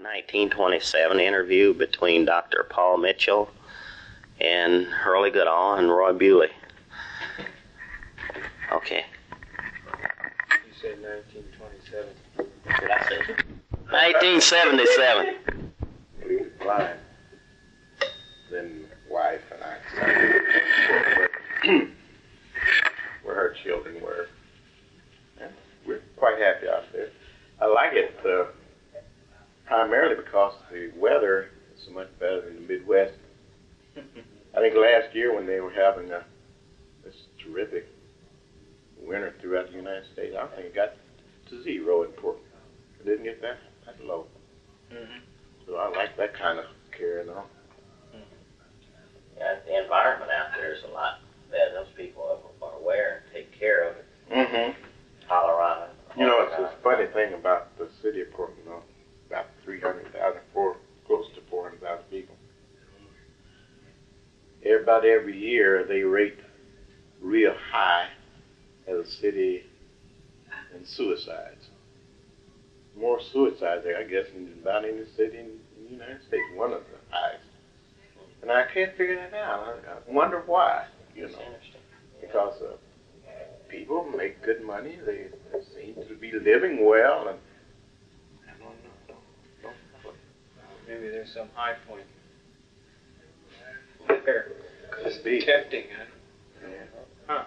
1927 interview between Dr. Paul Mitchell and Hurley Goodall and Roy Buley. Okay. You said 1927. Did I say 1977? He was blind. Then wife and I decided where her children were. And we're quite happy out there. I like it primarily because the weather is so much better than the Midwest. I think last year when they were having this terrific winter throughout the United States, I don't think it got to 0 in Portland. It didn't get that low. Mm-hmm. So I like that kind of carrying on. Yeah, the environment out there is a lot better. Those people are aware and take care of it. Mm-hmm. Colorado. You know, it's a funny thing about the city of Portland, about 300,000, close to 400,000 people. About every year they rate real high as a city in suicides. More suicides there, I guess, than about any city in the United States, one of the highest. And I can't figure that out. I wonder why, you know. Because people make good money, they seem to be living well, and I don't know. Maybe there's some high point there. Could be. Tempting, huh? Yeah. Huh.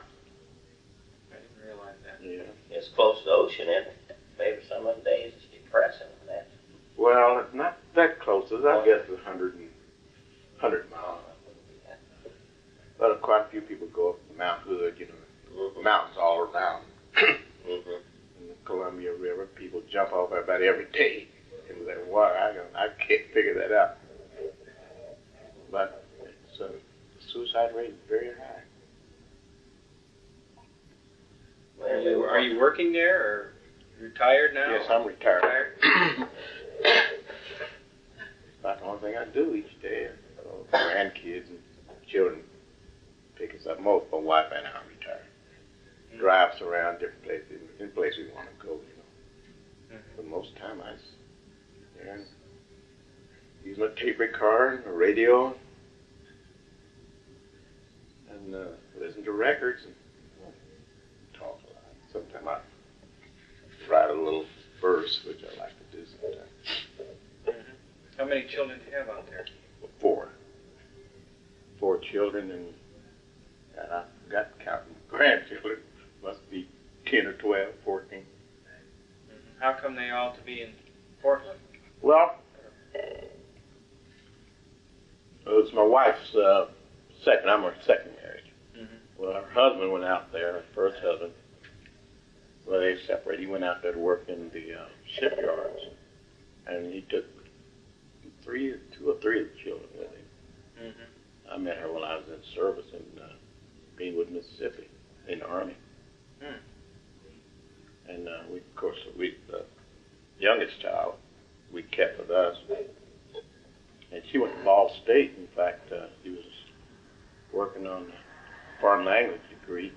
I didn't realize that. Yeah. It's close to the ocean, isn't it? Maybe some of the days it's depressing. That. Well, it's not that close. I guess it's 100 miles. But quite a few people go up to Mount Hood, you know, mountains all around. In the Columbia River, people jump off about every day into that water. I can't figure that out. But it's, the suicide rate is very high. Are you working there or retired now? Yes, I'm retired. About the only thing I do each day. Grandkids and children pick us up. Most my wife and I are retired. Drives around different places, any place we want to go, you know. But most of the time I sit there and use my tape recorder and a radio and listen to records and talk a lot. Sometimes I write a little verse, which I like to do sometimes. How many children do you have out there? 4 children, and I forgot counting grandchildren. Must be 10 or 12, 14. How come they all to be in Portland? Well, it was my wife's second. I'm her second marriage. Well, her husband went out there, her first husband. Well, they separated. He went out there to work in the shipyards, and he took 2 or 3 of the children with him. I met her when I was in service in Greenwood, Mississippi, in the Army. And we, of course, the youngest child we kept with us. And she went to Ball State. In fact, she was working on a foreign language degree.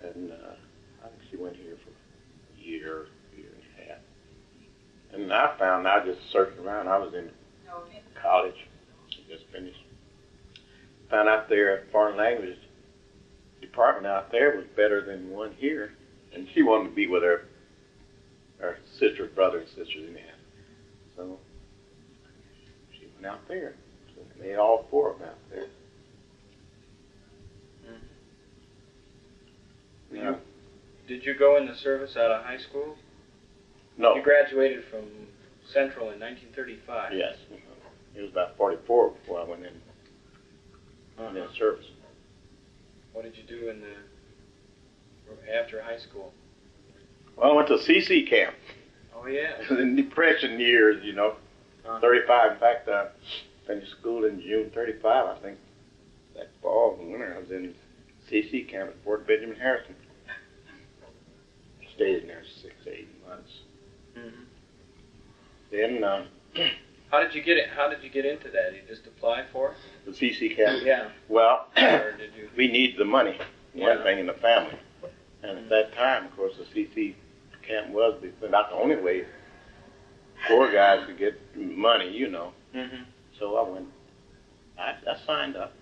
And I think she went here for a year and a half. And I was just searching around. I was in college, just finished. Found out their foreign language department out there was better than one here. And she wanted to be with her sisters, brothers and sisters in that. So she went out there. So they made all 4 of them out there. Yeah. Did you go in the service out of high school? No. You graduated from Central in 1935. Yes. It was about 44 before I went in the service. What did you do after high school? Well, I went to CC camp. Oh, yeah. In Depression years, you know, 35. In fact, I finished school in June 35, I think. That fall and winter, I was in CC camp at Fort Benjamin Harrison. Stayed in there 6 to 8 months. Then, How did you get it? How did you get into that? You just apply for it? the CC camp. Yeah. Well, Or did you? we needed the money, one thing in the family. And at that time, of course, the CC camp was about the only way poor guys could get money, you know. Mm-hmm. So I went. I signed up.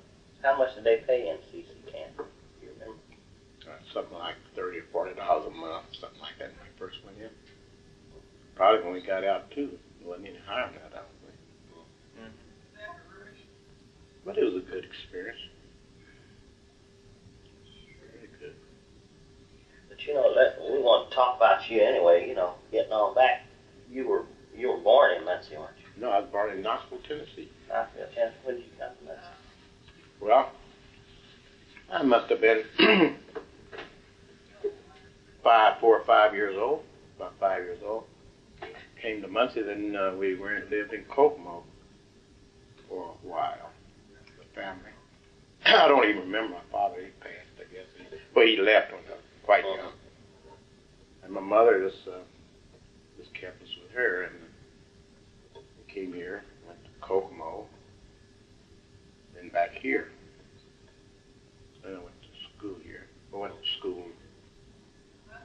How much did they pay in CC camp? Do you remember? Something like $30 or $40 a month, something like that. When I first went in. Probably when we got out too. It wasn't any higher than that, I don't think. But it was a good experience. Very good. But you know, we want to talk about you anyway. You know, getting on back. You were born in Muncie, weren't you? No, I was born in Knoxville, Tennessee. Knoxville, Tennessee. When did you come to Muncie? Well, I must have been 4 or 5 years old. About 5 years old. Came to Muncie, then we lived in Kokomo for a while. The family. I don't even remember my father. He passed, I guess. But he left when I was quite young. And my mother just kept us with her, and we came here, went to Kokomo, then back here. Then I went to school here. I went to school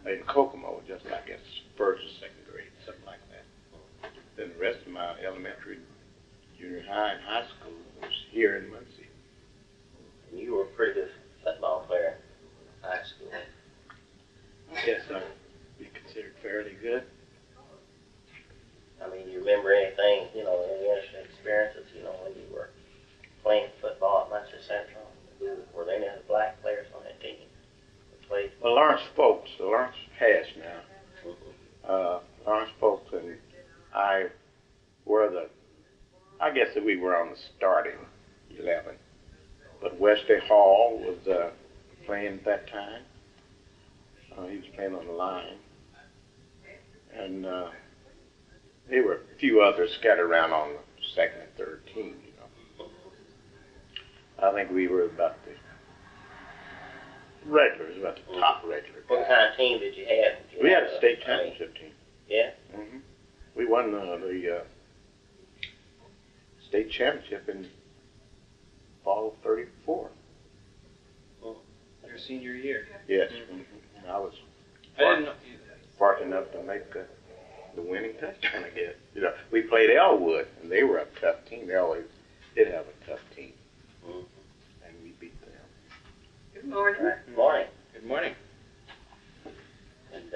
in Kokomo, just I guess first or second grade, something like that. Then the rest of my elementary, junior high, and high school was here in Muncie. And you were a pretty good football player in high school. I guess I'd be considered fairly good. I mean, you remember anything, you know, any interesting experiences, you know, when you were playing football at Muncie Central? Were there any other black players on that team that played? Well, Lawrence passed now. Lawrence Folks and I were I guess that we were on the starting 11. But Wesley Hall was playing at that time. He was playing on the line. And there were a few others scattered around on the second and third team, you know. I think we were about the regulars, about the top regular. What kind of team did you have? We had a state championship team. Yeah? Mm-hmm. We won the state championship in fall of '34. Your senior year. Yes. Mm-hmm. Mm-hmm. I was I didn't know. fortunate enough to make the winning touchdown, I guess. You know, we played Elwood, and they were a tough team. They always did have a tough team. Mm-hmm. And we beat them. Good morning. Good morning. Good morning. And,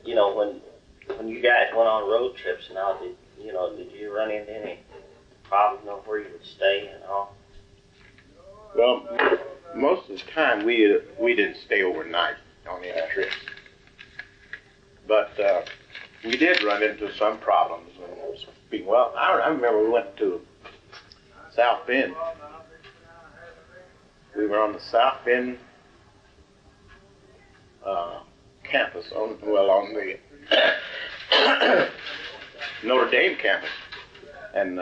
you know, when you guys went on road trips and all, did you run into any problems, you know, where you would stay and all? Well, most of the time we didn't stay overnight on any trips. But we did run into some problems. Well, I remember we went to South Bend. We were on the South Bend campus, on the Notre Dame campus. And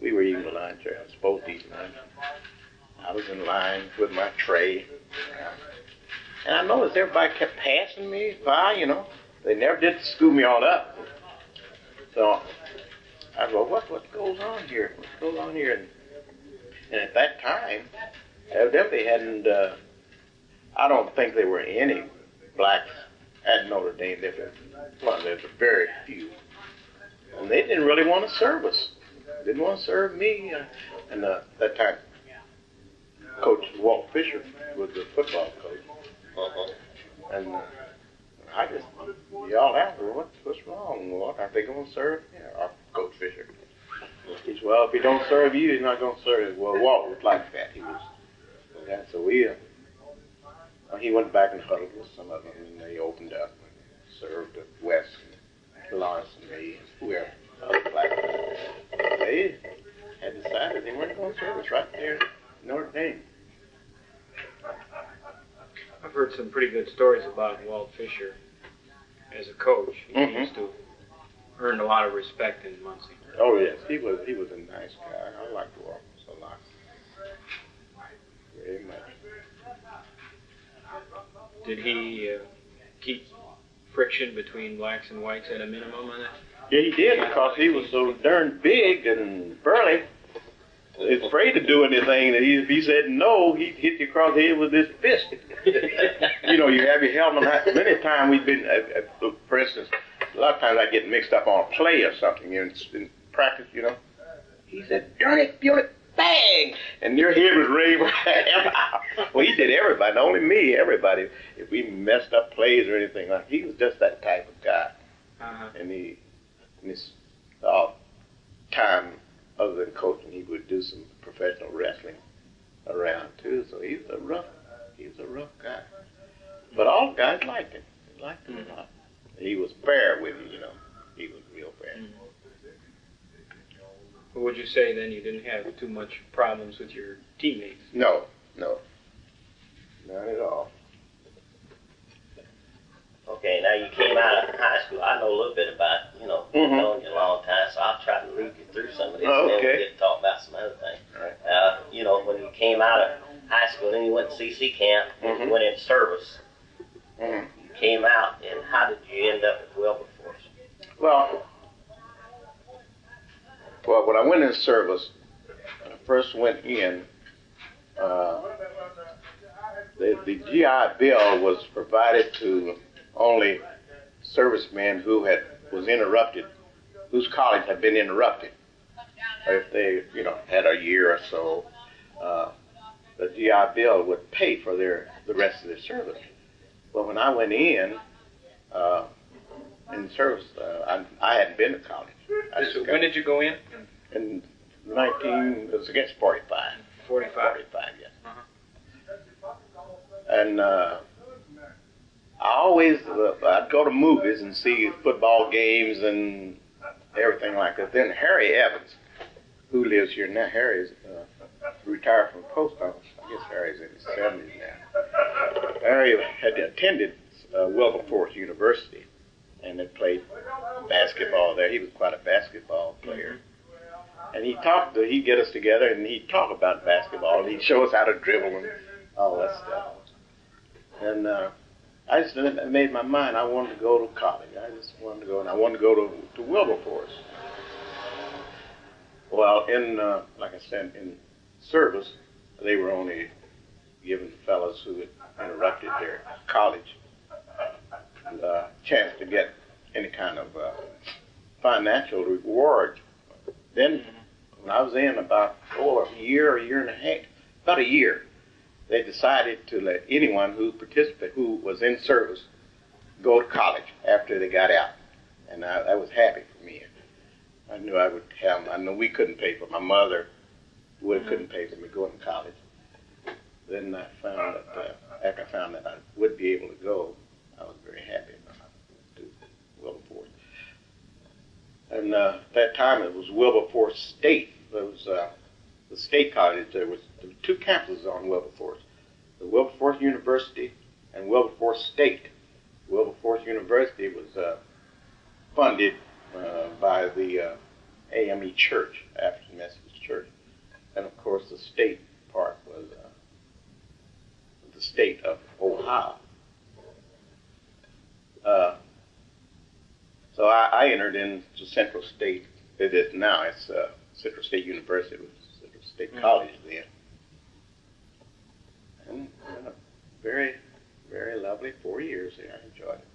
we were eating lunch, or I was supposed to eat lunch. I was in line with my tray. And I noticed everybody kept passing me by, you know. They never did scoop me all up. So I go, what goes on here? What goes on here? And at that time, evidently hadn't, I don't think there were any blacks at Notre Dame. Well, there's very few. And they didn't really want to serve us. Didn't want to serve me. And that time, Coach Walt Fisher was the football coach. And I just yelled out, well, what's wrong, Walt? Are they going to serve? Yeah, our Coach Fisher. He said, well, if he don't serve you, he's not going to serve you. Well, Walt was like that. He was. Yeah, so he went back and huddled with some of them, and they opened up and served Wes and Lawrence and me and whoever, other black people. They had decided they weren't going to serve us right there in Notre Dame. I've heard some pretty good stories about Walt Fisher as a coach. He used to earn a lot of respect in Muncie. Oh yes, he was a nice guy. I liked Walt a lot. Very much. Did he keep friction between blacks and whites at a minimum on that? Yeah, he did, because he was so darn big and burly. He's afraid to do anything. That if he said no, he'd hit you across the head with his fist. You know, you have your helmet on. Many times we've been, for instance, a lot of times I get mixed up on a play or something in practice, you know. He said, "Darn it, Buley, bang!" And your head was ringing. Well, he did everybody, not only me, everybody. If we messed up plays or anything like, he was just that type of guy. And in his time other than coaching, he would do some professional wrestling around too. So he was a rough guy. But all the guys liked him. They liked him a lot. He was fair with you, you know. He was real fair. But would you say then you didn't have too much problems with your teammates? No, not at all. Okay, now you came out of high school. I know a little bit about, knowing you a long time, so I'll try to lead you through some of this, and then we'll get to talk about some other things. Right. When you came out of high school, then you went to CC camp, and you went into service. You came out, and how did you end up at Wilberforce? Well, when I went in service, when I first went in, the GI Bill was provided to only servicemen who was interrupted, whose college had been interrupted. If they, had a year or so, the GI Bill would pay for the rest of their service. But when I went in service, I hadn't been to college. When did you go in? In it was against 45. 45? 45, yes. And I'd go to movies and see football games and everything like that. Then Harry Evans, who lives here now, Harry's retired from the post office. I guess Harry's in his 70s now. Harry had attended Wilberforce University and had played basketball there. He was quite a basketball player. And he'd get us together and he'd talk about basketball. He'd show us how to dribble and all that stuff. And I just made my mind. I wanted to go to college. I just wanted to go, and I wanted to go to Wilberforce. Well, like I said, in service, they were only giving fellows who had interrupted their college the chance to get any kind of financial reward. Then, when I was in about a year and a half, about a year, they decided to let anyone who was in service go to college after they got out. And that was happy for me. I knew I would have, I know we couldn't pay for, my mother couldn't pay for me going to college. Then I found that, after I found that I would be able to go, I was very happy to Wilberforce. And at that time it was Wilberforce State. There was the state college. There were two campuses on Wilberforce, the Wilberforce University and Wilberforce State. Wilberforce University was funded by the AME Church, African Methodist Church, and of course the state part was the state of Ohio. So I entered into Central State. It is now. It's Central State University. It was Central State College then. And very, very lovely 4 years there. I enjoyed it.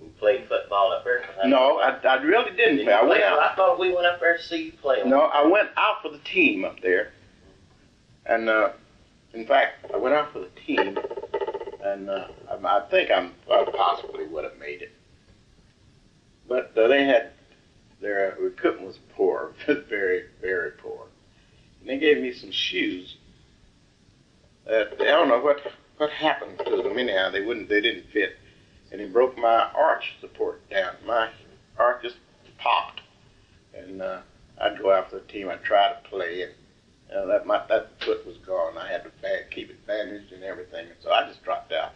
You played football up there? No, I really didn't play. I thought we went up there to see you play. No, I went out for the team up there. And in fact, I went out for the team, and I think I possibly would have made it. But their equipment was poor, very, very poor. And they gave me some shoes that I don't know what happened to them. Anyhow, they didn't fit, and it broke my arch support down. My arch just popped, and I'd go out for the team. I'd try to play, and that foot was gone. I had to keep it bandaged and everything, and so I just dropped out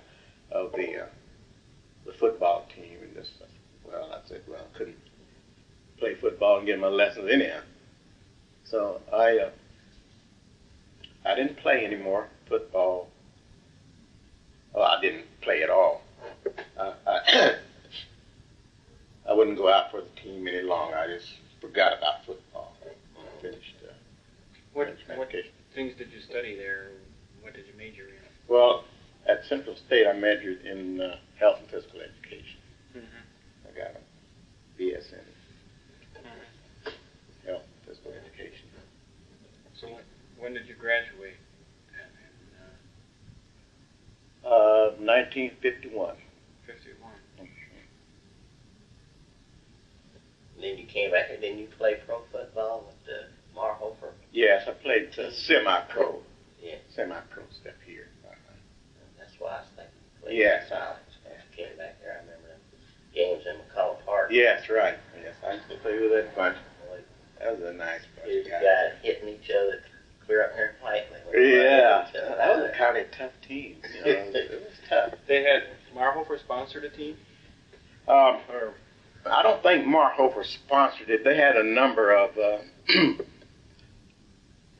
of the football team, and just I said, I couldn't play football and get my lessons anyhow. So I didn't play anymore football. Well, I didn't play at all. I wouldn't go out for the team any longer. I just forgot about football. Finished. What things did you study there? What did you major in? Well, at Central State, I majored in health and physical education. got a BS in health, physical education. So when did you graduate? 1951. 51. And then you came back, and then you played pro football with the Marhofer. Yes, I played semi-pro. Yeah. Semi-pro stuff here. That's why I was thinking you played Yes. silence. When you came back there, I remember them games in McCullough Park. Yes, right. Yes, I used to play with that bunch. That was a nice bunch You of guys. guys hitting each other clear up there and fighting. Yeah, that was a kind of tough team. You know, it was tough. They had Marhofer sponsored a team? Or I don't think Marhofer sponsored it. They had a number of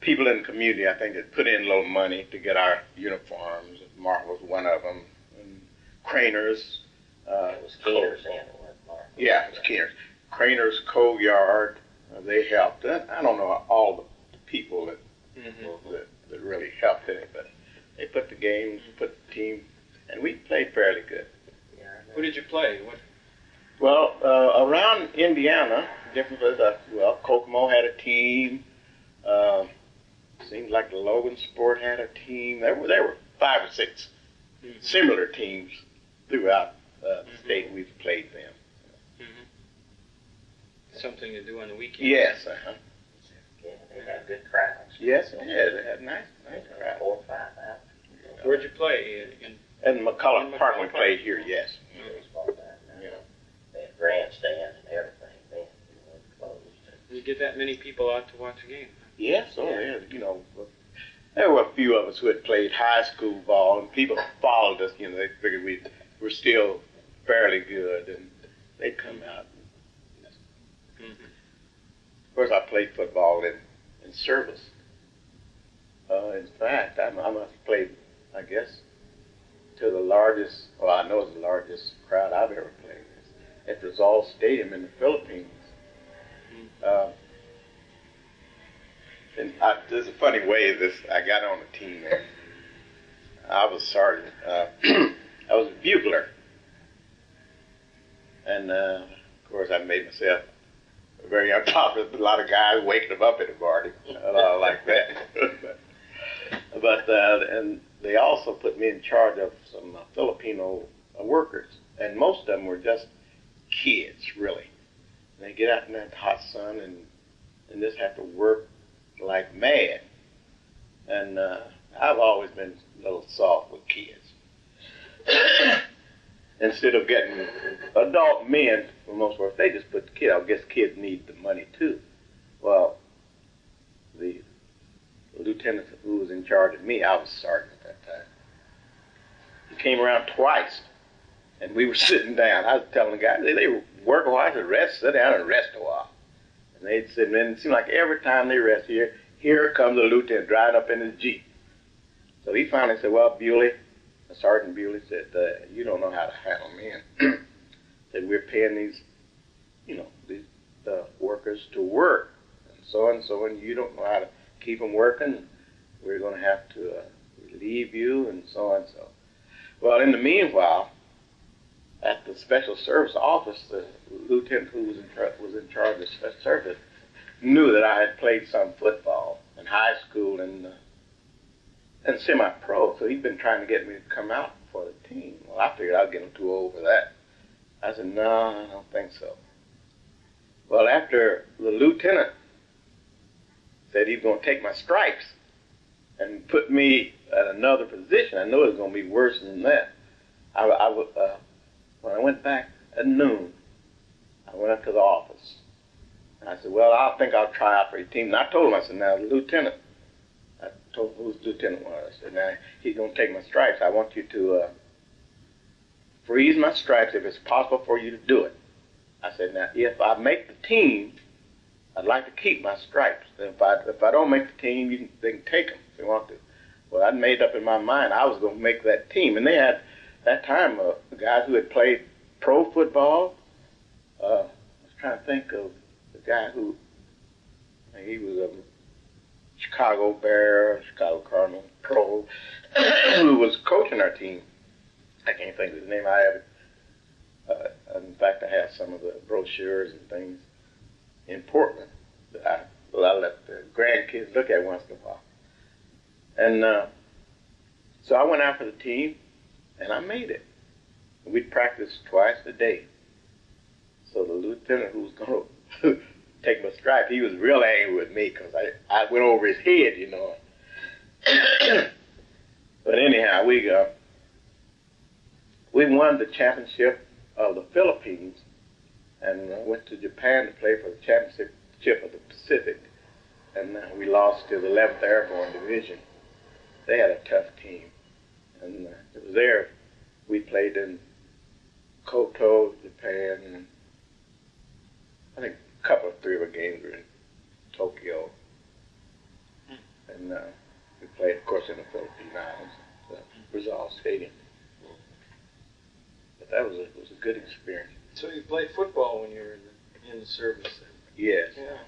people in the community, I think, that put in a little money to get our uniforms. Marhofer was one of them. And Craner's. It was Keener's and Marhofer. Yeah, it was Keener's. Craner's Coal Yard. They helped. I don't know all the people that that really helped in it, but they put the games, put the team, and we played fairly good. Yeah, Who did you play? What? Well, around Indiana, different places. Well, Kokomo had a team. Seems like the Logan Sport had a team. There were 5 or 6 similar teams throughout the state we've played them. Something to do on the weekend? Yes. Yeah, they had good crowds. Yes, it is. They had nice crowd. 4 or 5,000. Where'd you play? And McCullough Park, we played here, yes. Yeah. They had grandstands and everything. Then it was closed. Did you get that many people out to watch a game? Yes, you know, there were a few of us who had played high school ball, and people followed us. You know, they figured we were still fairly good, and they'd come out. Of course, I played football in service. In fact, I must have played, I guess, to the largest, well, I know it's the largest crowd I've ever played. At Rizal Stadium in the Philippines. And there's a funny way I got on the team there. I was sergeant. I was a bugler. And, of course, I made myself very unpopular. A lot of guys waking them up in the morning, like that. but and they also put me in charge of some Filipino workers, and most of them were just kids, really. And they get out in that hot sun and just have to work like mad. And I've always been a little soft with kids. Instead of getting adult men, for the most part, they just put the kid. I guess kids need the money too. Well, the lieutenant who was in charge of me, I was sergeant at that time. He came around twice, and we were sitting down. I was telling the guys, they work a while, sit down and rest a while. And they'd sit, and it seemed like every time they rest here comes the lieutenant driving up in his Jeep. So he finally said, well, Buley, Sergeant Buley said, you don't know how to handle men. Said, we're paying these workers to work, and so, and you don't know how to keep them working. We're going to have to relieve you, and so on and so. Well, in the meanwhile, at the Special Service Office, the lieutenant who was in charge of Special Service knew that I had played some football in high school and semi-pro, so he'd been trying to get me to come out for the team. Well, I figured I'd get him too old for that. I said, no, I don't think so. Well, after the lieutenant said he was going to take my stripes and put me at another position, I knew it was going to be worse than that. When I went back at noon, I went up to the office. And I said, well, I think I'll try out for your team. And I told him, I said, now, the lieutenant, I told him who the lieutenant was. I said, now, he's going to take my stripes. I want you to freeze my stripes if it's possible for you to do it. I said, now, if I make the team, I'd like to keep my stripes. If I don't make the team, they can take them if they want to. Well, I'd made up in my mind I was going to make that team. And they had, that time, the guys who had played pro football. I was trying to think of the guy who, he was a Chicago Bear, Chicago Cardinal pro, who was coaching our team. I can't think of his name. I have it. In fact, I have some of the brochures and things in Portland that I let the grandkids look at once in a while. And so I went out for the team, and I made it. We'd practice twice a day. So the lieutenant who was going to take my stripe, he was real angry with me because I went over his head, you know. But anyhow, we won the championship of the Philippines and went to Japan to play for the championship of the Pacific. And we lost to the 11th Airborne Division. They had a tough team. And it was there we played in Kyoto, Japan, and I think three of our games were in Tokyo. And we played, of course, in the Philippine Islands, the Rizal Stadium. But it was a good experience. So you played football when you were in the service then? Yes. Yeah.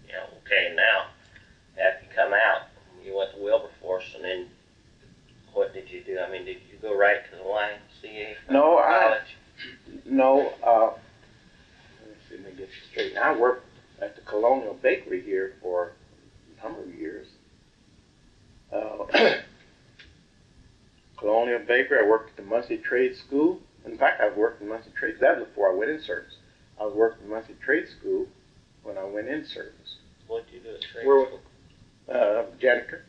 Yeah, okay, now, after you come out, you went to Wilberforce, and then what did you do? I mean, did you go right to the YMCA? No, college? Let me get this straight. I worked at the Colonial Bakery here for a number of years. Colonial Bakery, I worked at the Muncie Trade School. In fact, I worked in Muncie Trade. That was before I went in service. I was working in Muncie Trade School when I went in service. What did you do at trade school? Janitor.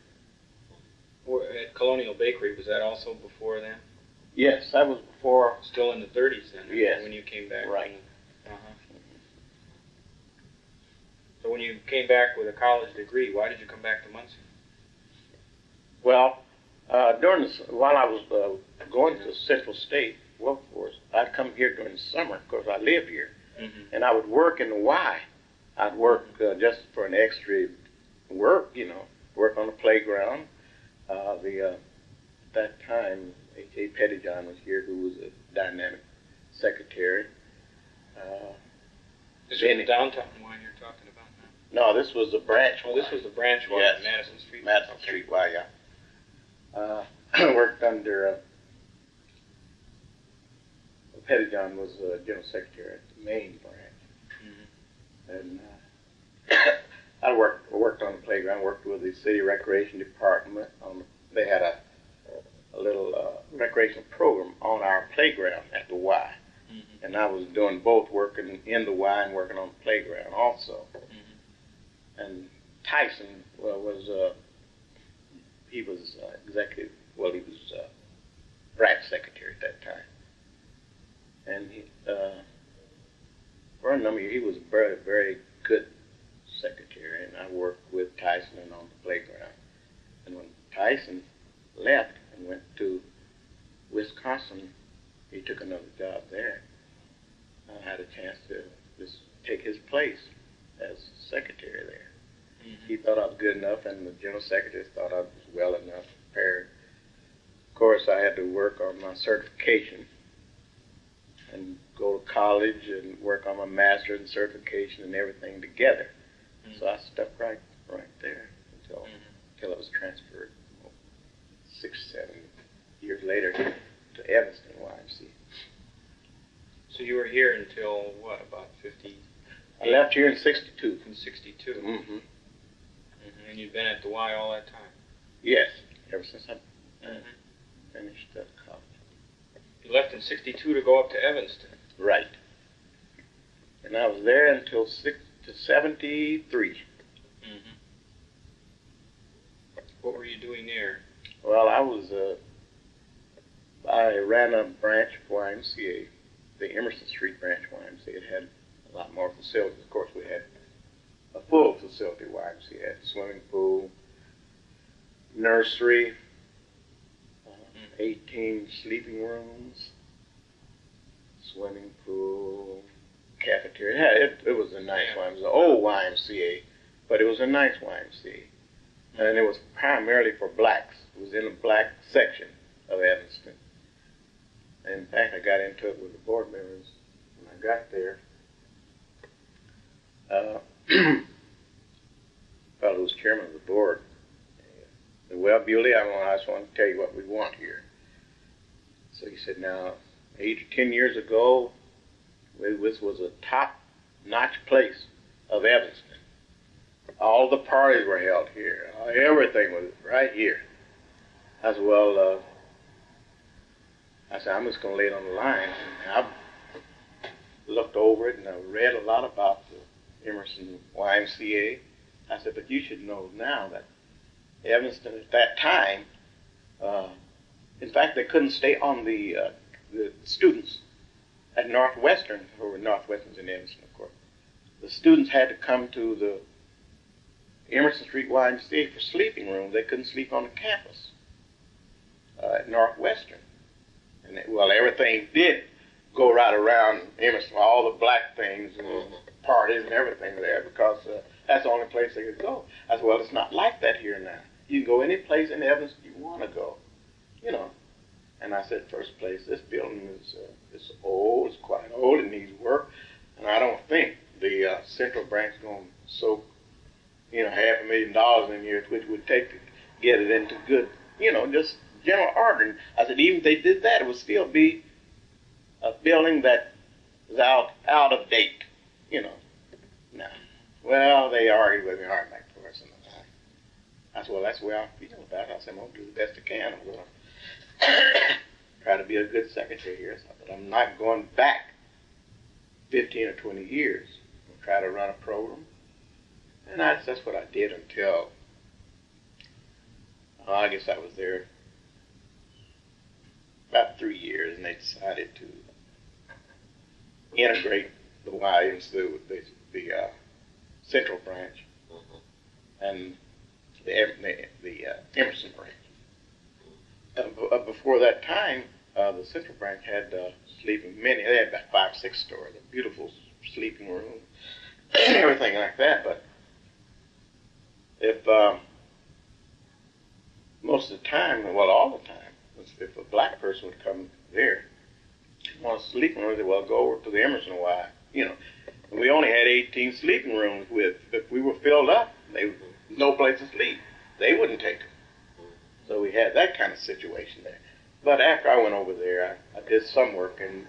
At Colonial Bakery, was that also before then? Yes, that was before. Still in the 30s then? Yes. When you came back? Right. So when you came back with a college degree, why did you come back to Muncie? Well, while I was going to Central State Workforce, I'd come here during the summer because I live here, and I would work in the Y. I'd work just for an extra work, you know, work on the playground. At that time, H.A. Pettyjohn was here, who was a dynamic secretary. Is it the downtown one you're talking about No, now? this was the branch. Oh, this was the branch one Yes. at Madison Street? Madison Street, Y, yeah. I worked under Pettyjohn was general secretary at the main branch, and I worked on the playground. Worked with the city recreation department. They had a little recreation program on our playground at the Y, and I was doing both, working in the Y and working on the playground also. And Tyson he was executive. Well, he was branch secretary at that time. And he, for a number of years, he was a very, very good secretary, and I worked with Tyson and on the playground. And when Tyson left and went to Wisconsin, he took another job there. I had a chance to just take his place as secretary there. He thought I was good enough, and the general secretary thought I was well enough prepared. Of course, I had to work on my certification and go to college and work on my master's and certification and everything together. So I stuck right there until I was transferred 6-7 years later to Evanston YMCA. So you were here until what, about 50? I left here in 62. In 62. And you've been at the Y all that time? Yes, ever since I finished college. You left in 62 to go up to Evanston? Right. And I was there until 73. What were you doing there? Well, I ran a branch of YMCA, the Emerson Street branch YMCA. It had a lot more facilities. Of course, we had a full facility YMCA. It had a swimming pool, nursery, 18 sleeping rooms, swimming pool, cafeteria. It was a nice YMCA. It was an old YMCA, but it was a nice YMCA. And it was primarily for blacks. It was in the black section of Evanston. And in fact, I got into it with the board members when I got there. Fellow who was chairman of the board said, "Well, Buley, I just want to tell you what we want here." So he said, "Now, 8 or 10 years ago, this was a top-notch place of Evanston. All the parties were held here. Everything was right here. I said, well, I said, I'm just going to lay it on the line. And I looked over it, and I read a lot about the Emerson YMCA. I said, but you should know now that Evanston at that time, in fact, they couldn't stay on the students at Northwestern, or Northwestern's in Evanston, of course. The students had to come to the Emerson Street YMCA for sleeping rooms. They couldn't sleep on the campus at Northwestern. And well, everything did go right around Emerson, all the black things and parties and everything there, because that's the only place they could go. I said, well, it's not like that here now. You can go any place in Evanston you want to go, you know. And I said, first place, this building is old, it's quite old, it needs work, and I don't think the Central Branch is going to soak, you know, $500,000 in here, which would take to get it into good, you know, just general order. I said, even if they did that, it would still be a building that is out of date, you know. Now, well, they argued with me hard like for us. I said, well, that's the way I feel about it. I said, I'm going to do the best I can. I'm going to try to be a good secretary here, but I'm not going back 15 or 20 years. I'm going to try to run a program. And that's what I did until, I guess I was there about 3 years, and they decided to integrate the YMCA with the Central Branch and the Emerson Branch. Before that time, the Central Branch had sleeping, they had about 5 or 6 stories, a beautiful sleeping room, everything like that. But if most of the time, well, all the time, if a black person would come there and want a sleeping room, they'd say, well, go over to the Emerson Y, you know. And we only had 18 sleeping rooms with, if we were filled up, no place to sleep. They wouldn't take them. So we had that kind of situation there. But after I went over there, I did some work in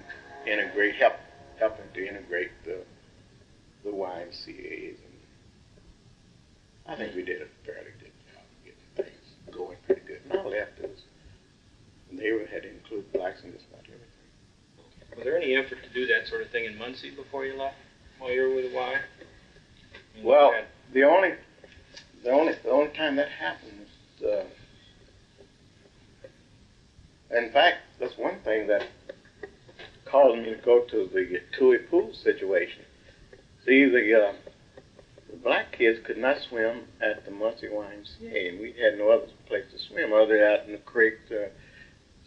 helping to integrate the YMCA's. And I think we did a fairly good job of getting things going pretty good. And I left us. They had to include blacks in just about everything. Was there any effort to do that sort of thing in Muncie before you left, while you were with the Y? Well, the only time that happened was, in fact, that's one thing that caused me to go to the Tui Pool situation. See, the black kids could not swim at the Muncie YMCA, and we had no other place to swim other than out in the creek,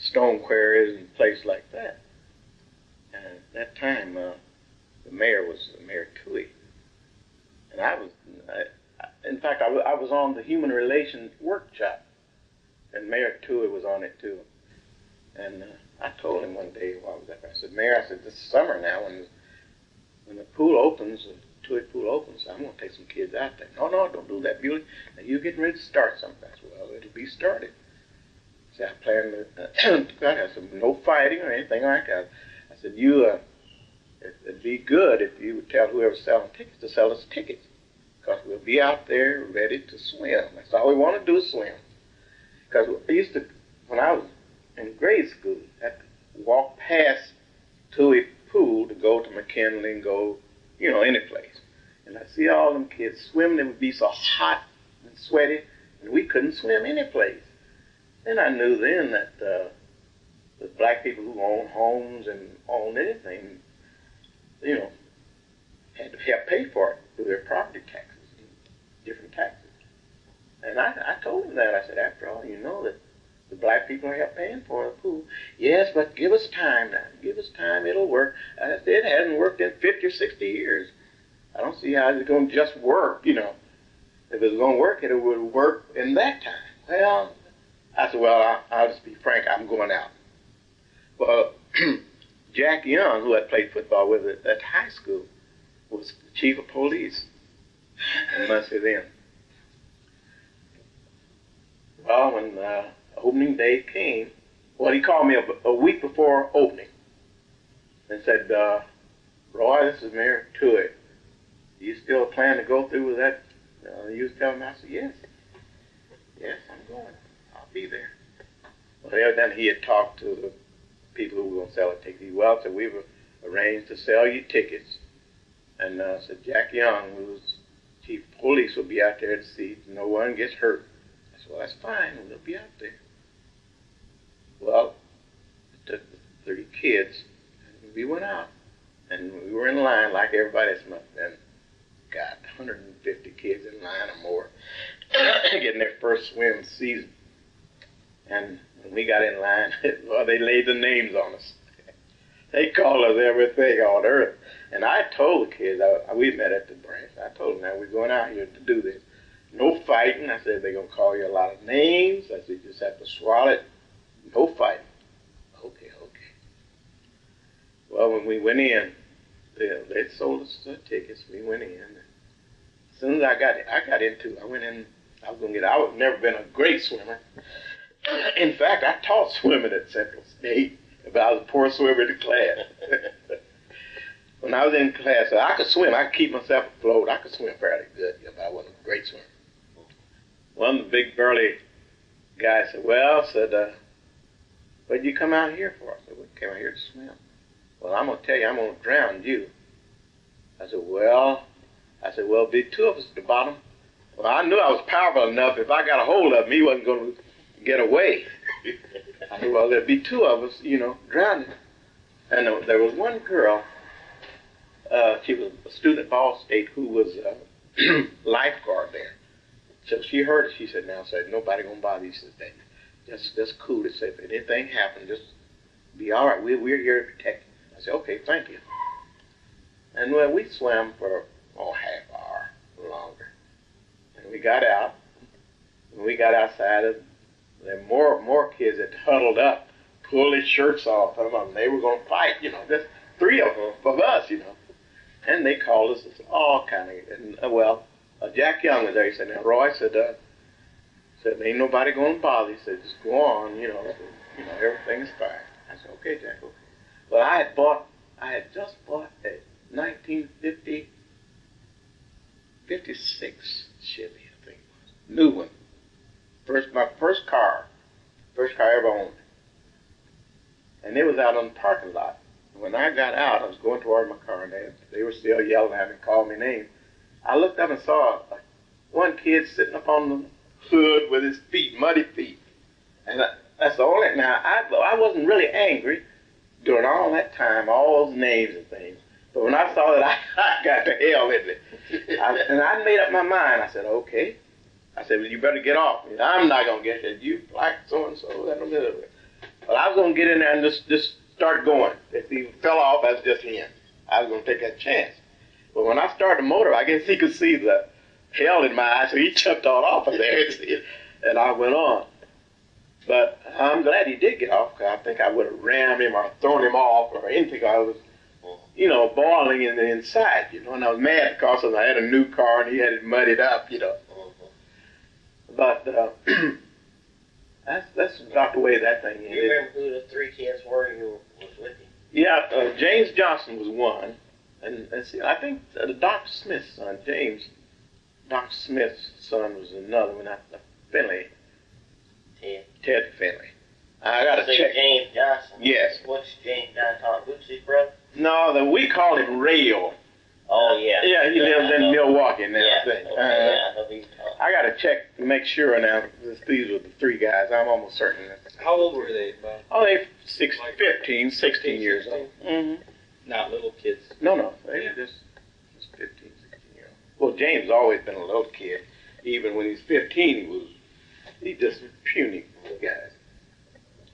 stone quarries and places like that. And at that time, the mayor was Mayor Tui. And in fact, I was on the Human Relations workshop, and Mayor Tui was on it too. And I told him one day while I was there, I said, Mayor, I said, this summer now, when the pool opens, the Tui pool opens, I'm going to take some kids out there. No, don't do that, Buley. Now, you're getting ready to start something. I said, well, it'll be started. So I planned to, I said, no fighting or anything like that. I said, it'd be good if you would tell whoever's selling tickets to sell us tickets, because we'll be out there ready to swim. That's all we want to do is swim. Because I used to, when I was in grade school, I had to walk past Tui Pool to go to McKinley and go, you know, any place. And I see all them kids swimming. It would be so hot and sweaty, and we couldn't swim any place. And I knew then that the black people who own homes and own anything, you know, had to help pay for it through their property taxes and different taxes. And I told them that. I said, after all, you know that the black people are help paying for the pool. Yes, but give us time now. Give us time, it'll work. I said, it hasn't worked in 50 or 60 years. I don't see how it's going to just work, you know. If it was going to work, it would work in that time. Well, I said, well, I'll just be frank, I'm going out. Well, Jack Young, who I played football with at high school, was the chief of police in Muncie then. Well, when opening day came, well, he called me a week before opening. and said, Roy, this is Mayor Tuitt. You still plan to go through with that? You was telling me. I said, yes. Yes, I'm going. I'll be there. Well, evidently he had talked to the people who were going to sell the tickets. Well, so we've arranged to sell you tickets. And said Jack Young, who's chief of police, will be out there to see no one gets hurt. I said, well, that's fine. We'll be out there. Well, it took 30 kids, and we went out. And we were in line like everybody else must have been. Got 150 kids in line or more getting their first swim season. And when we got in line, well, they laid the names on us. They called us everything on earth. And I told the kids, we met at the branch, I told them, now we're going out here to do this. No fighting. I said, they're going to call you a lot of names. I said, you just have to swallow it. No fighting. Okay. Well, when we went in, they sold us the tickets. We went in. As soon as I went in, I was never been a great swimmer. In fact, I taught swimming at Central State, but I was a poor swimmer in the class. When I was in class, I could swim. I could keep myself afloat. I could swim fairly good, but I wasn't a great swimmer. One of the big burly guys said, what did you come out here for? I said, we came out here to swim. Well, I'm going to tell you, I'm going to drown you. I said, well, be two of us at the bottom. Well, I knew I was powerful enough. If I got a hold of him, he wasn't going to get away. I said, well, there'd be two of us, drowning. And there was one girl, she was a student at Ball State who was a lifeguard there. So she heard it. She said, nobody going to bother you. She said, just cool. She said, if anything happened, just be all right. We're here to protect you. I said, okay, thank you. And we swam for half hour or longer. And we got out. When we got outside, there were more kids that huddled up, pulled their shirts off of them. They were going to fight, just three of them of us, And they called us all kind of, and Jack Young was there. He said, now Roy said, ain't nobody going to bother you. He said, just go on, everything's fine. I said, okay, Jack, okay. Well, I had just bought a 1956 Chevy, I think it was. New one. My first car I ever owned. And it was out on the parking lot. When I got out, I was going toward my car, and they were still yelling at me, calling me names. I looked up and saw one kid sitting up on the hood with his feet, muddy feet. And that's the only. Now, I wasn't really angry during all that time, all those names and things. But when I saw that, I got the hell in it. And I made up my mind. I said, okay. I said, well, you better get off. I'm not going to get it. You like so-and-so. But I was going to get in there and just start going. If he fell off, that's just him. I was going to take that chance. But when I started the motor, I guess he could see the hell in my eyes, so he jumped on off of there. And I went on. But I'm glad he did get off, because I think I would have rammed him or thrown him off or anything. I was, boiling in the inside, and I was mad because I had a new car and he had it muddied up, But that's about the way that thing ended. Do you remember who the three kids were who was with you? Yeah, James Johnson was one. And see, I think Dr. Smith's son, Dr. Smith's son was another one, Finley. Ted Finley. I got to check. James Johnson. Yes. What's James Johnson? Bootsy's brother? No, we call him Rail. Oh, yeah. Yeah, he lives in Milwaukee now, yeah. I think. Okay, I know who you're talking. I got to check to make sure now. These were the three guys. I'm almost certain. How old were they, Bob? Oh, they 15, 16 years old. Mm-hmm. Not little kids. No. They were just 15, 16 years old. Well, James always been a little kid. Even when he was 15, he just was puny guys.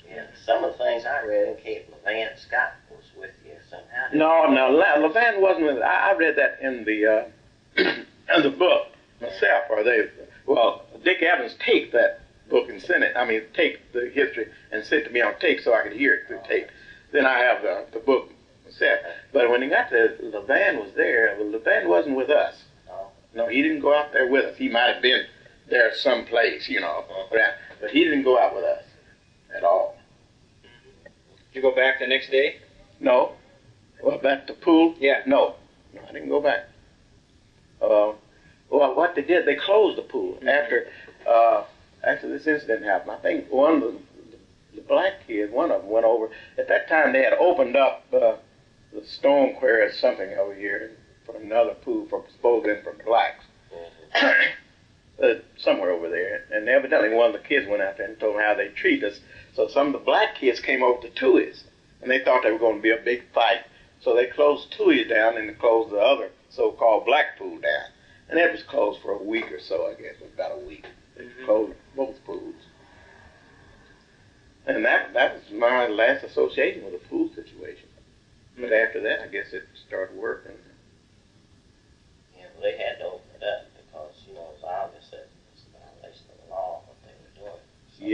Yeah, some of the things I read indicated LeVan Scott was with you somehow. No, LeVan wasn't with. I read that in the in the book myself. Dick Evans taped that book and sent it. Taped the history and sent it to me on tape so I could hear it through tape. Then I have the book myself. But when he got to LeVan was there. Well, LeVan wasn't with us. No, he didn't go out there with us. He might have been there someplace, but he didn't go out with us at all. Did you go back the next day? No. Well, back to pool? Yeah. No, I didn't go back. Well, what they did, they closed the pool after this incident happened. I think one of the black kids, one of them went over. At that time, they had opened up the stone quarry or something over here for another pool for disposing for blacks. Somewhere over there. And evidently one of the kids went out there and told them how they treat us. So some of the black kids came over to Tui's, and they thought there was going to be a big fight. So they closed Tui's down and they closed the other so-called black pool down. And that was closed for a week or so, I guess. It was about a week. They closed both pools. And that was my last association with the pool situation. But after that, I guess it started working. Yeah, well, they had to open it up because, you know, it was obvious that it's a violation of the law, what they were doing. So,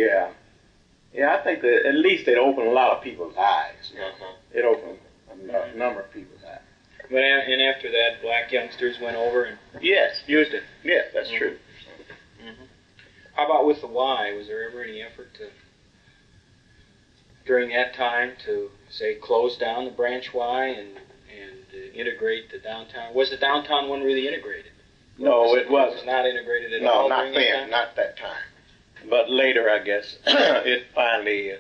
Yeah, I think that at least it opened a lot of people's eyes. Uh-huh. It opened a number of people's eyes. But and after that, black youngsters went over and Yes. used it. Yes, that's true. How about with the Y? Was there ever any effort to, during that time, to say close down the branch Y and integrate the downtown? Was the downtown one really integrated? No, it wasn't. It was not integrated at all. No, not then, not that time. But later, I guess, it finally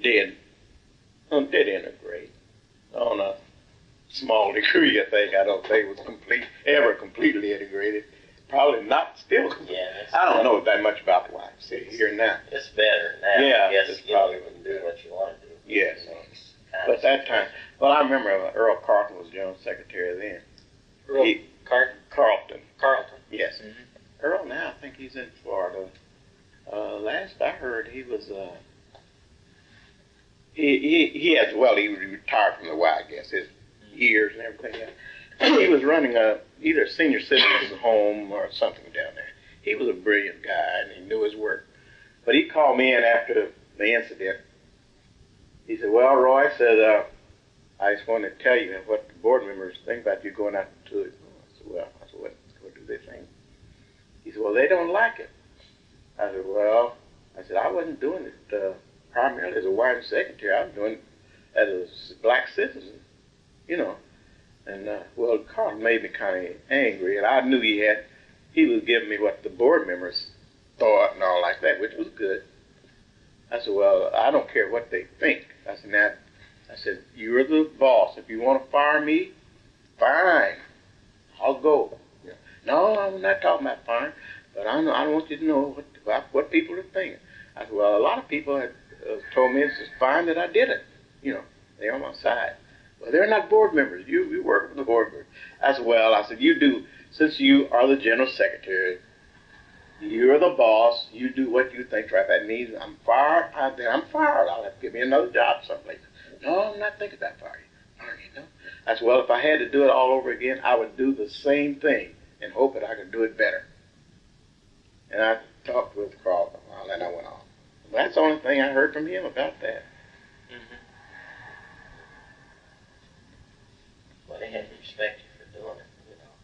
did integrate on a small degree. I think. I don't think it was ever completely integrated. Probably not still. Yeah, I don't know that much about the YMCA here now. it's better now. Yeah, I guess it's you know, probably you can do what you want to do. Yes. You know, it's kind But of that time, well, I remember Earl Carlton was general secretary then. Earl Carlton. Carlton. Yes. Earl now, I think he's in Florida. Last I heard, he was he retired from the Y, I guess, his years and everything else. He was running either a senior citizens home or something down there. He was a brilliant guy and he knew his work. But he called me in after the incident. He said, "Well, Roy," said, "I just wanted to tell you what the board members think about you going out to it." I said, what do they think? He said, "Well, they don't like it." I said, "Well," I wasn't doing it primarily as a white secretary. I was doing it as a black citizen, you know. And, well, Carl made me kind of angry, and I knew he was giving me what the board members thought and all like that, which was good. I said, "Well, I don't care what they think." I said, "You're the boss. If you want to fire me, fine. I'll go." You know, "No, I'm not talking about firing, but I want you to know what people are thinking." I said, "Well, a lot of people had told me it's fine that I did it. You know, they're on my side. Well, they're not board members. You work with the board members." I said, "You do, since you are the general secretary, you're the boss, you do what you think's right. That means I'm fired, then I'm fired. I'll have to give me another job someplace." "No, I'm not thinking about firing you. No." I said, "Well, if I had to do it all over again, I would do the same thing and hope that I could do it better." And I talked with Carl for a while, and I went on. That's the only thing I heard from him about that. Well, they had to respect you for doing it, you know.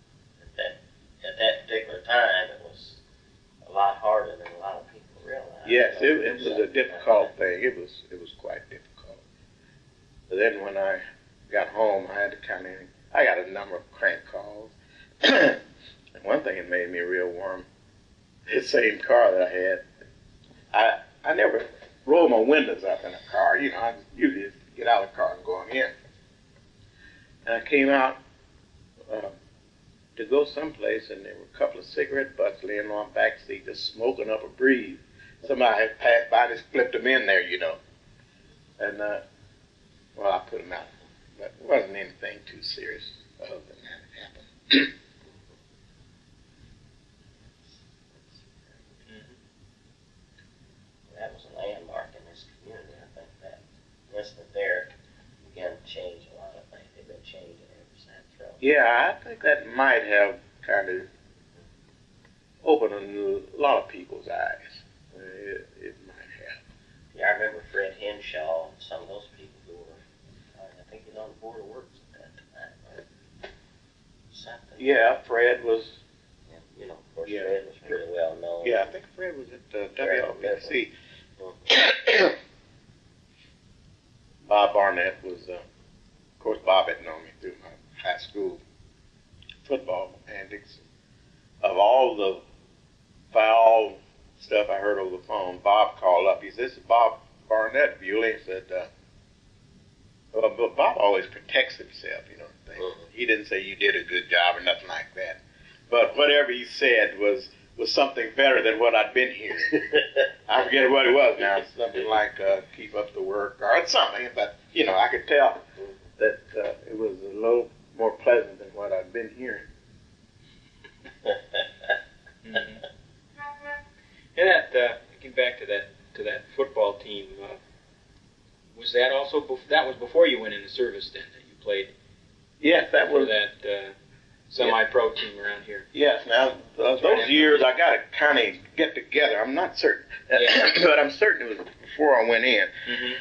At that particular time, it was a lot harder than a lot of people realized. Yes, You know, it was a difficult thing. It was quite difficult. But then when I got home, I got a number of crank calls. And one thing that made me real warm, this same car that I had, I never roll my windows up in a car. You know, I usually just get out of the car and go on in. And I came out to go someplace, and there were a couple of cigarette butts laying on my back seat, just smoking up a breeze. Somebody had passed by, just flipped them in there, you know. And, well, I put them out. But it wasn't anything too serious other than that happened. That was a landmark in this community. I think that incident there began to change a lot of things. They've been changing ever since. So. Yeah, I think that might have kind of opened a lot of people's eyes. It might have. Yeah, I remember Fred Henshaw and some of those people who were, I think he was on the Board of Works at that time, or something. Yeah, Fred was. You know, of course, Fred was pretty well known. Yeah, I think Fred was at WLBC. Bob Barnett was course, Bob had known me through my high school football antics. Of all the foul stuff I heard over the phone, Bob called up. He said, "This is Bob Barnett, Buley." He said, but Bob always protects himself, you know. He didn't say you did a good job or nothing like that. But whatever he said was something better than what I'd been hearing. I forget what it was now. Something like keep up the work or something. But, you know, I could tell that it was a little more pleasant than what I'd been hearing. Mm-hmm. And getting back to that football team, was that also that was before you went into service then that you played? Yes, that was that semi-pro team around here. Yes. Now those years I got to kind of get together. I'm not certain, but I'm certain it was before I went in. Mm-hmm.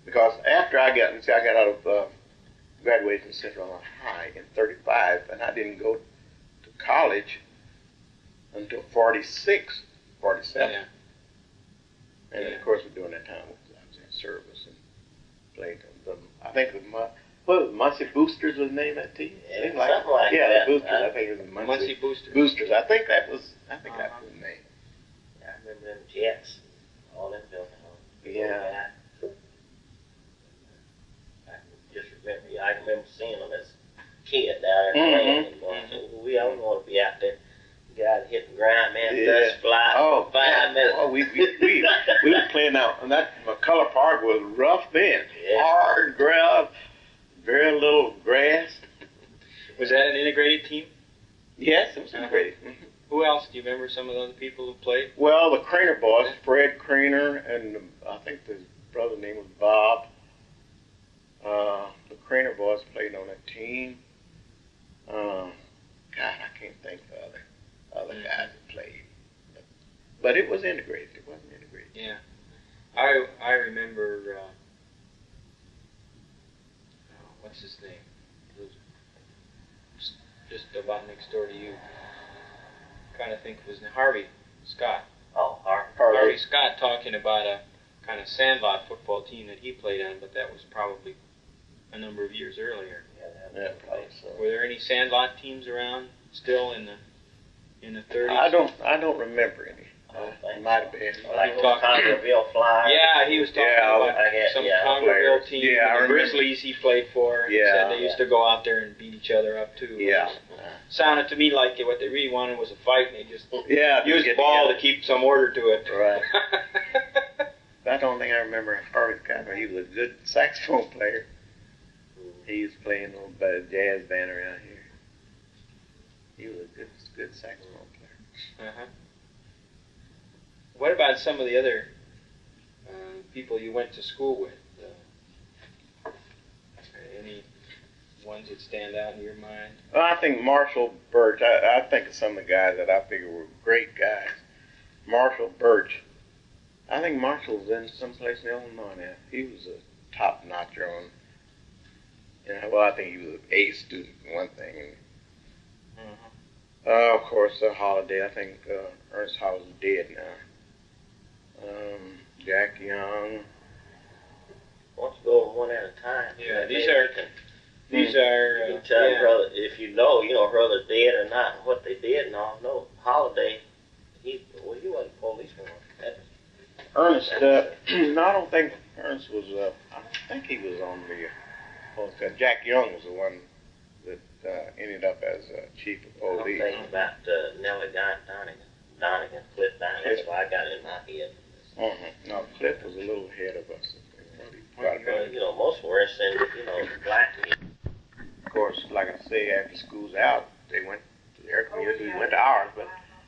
Because after I got out of graduated from Central High in '35, and I didn't go to college until '46, '47. Yeah. And of course, during that time, I was in service and played them. I think the Muncie Boosters was the name of that team. Yeah, something like that. Yeah, the Boosters. I think it was the Muncie Boosters. Boosters. I think that was the name. Yeah, I remember them Jets, all them built on. Yeah. I remember seeing them as a kid down there playing. Mm-hmm. We all want to be out there. Guys hit the ground, man. Dust fly. Oh, 5 minutes. Oh, we were playing out, and that McCullough Park was rough then. Yeah. Hard ground, very little grass. Was that an integrated team? Yes, it was integrated. Mm-hmm. Who else? Do you remember some of the other people who played? Well, the Craner boys, Fred Craner, and I think his brother's name was Bob. The Craner boys played on that team. God, I can't think of other guys that played. But it was integrated. It wasn't integrated. Yeah. I remember, what's his name? It was just about next door to you. Kind of think it was Harvey Scott. Oh, Harvey Scott talking about a kind of sandlot football team that he played on, but that was probably a number of years earlier. Yeah, probably so. Were there any sandlot teams around still in the 30s? I don't remember any. It might have been. Like Congerville Flyers. Yeah, he was talking about some Congerville team. Yeah, the Grizzlies he played for. He said they used to go out there and beat each other up too. Yeah. Sounded to me like what they really wanted was a fight, and they just used the ball together to keep some order to it. Right. I don't think I remember Harvey Scott, but he was a good saxophone player. He was playing on a jazz band around here. He was a good saxophone player. Uh-huh. What about some of the other people you went to school with? Any ones that stand out in your mind? Well, I think Marshall Birch. I think of some of the guys that I figure were great guys. Marshall Birch. I think Marshall's in someplace in Illinois now. He was a top-notcher on. Well, I think he was an A student, one thing. And, of course, Holiday. I think Ernest Holiday is dead now. Jack Young. Why don't you go one at a time? Yeah, these are. You can tell brother if you know whether they're dead or not, and what they did and all. No, Holiday. He wasn't policeman. Ernest. No, I don't think Ernest was. I think he was on the. Jack Young was the one that ended up as chief of police. I'm thinking about Nellie Donegan, Cliff Donegan. That's why I got it in my head. No, Cliff was a little ahead of us. Most were in, black people. Of course, like I say, after school's out, they went to their community, we went to ours, but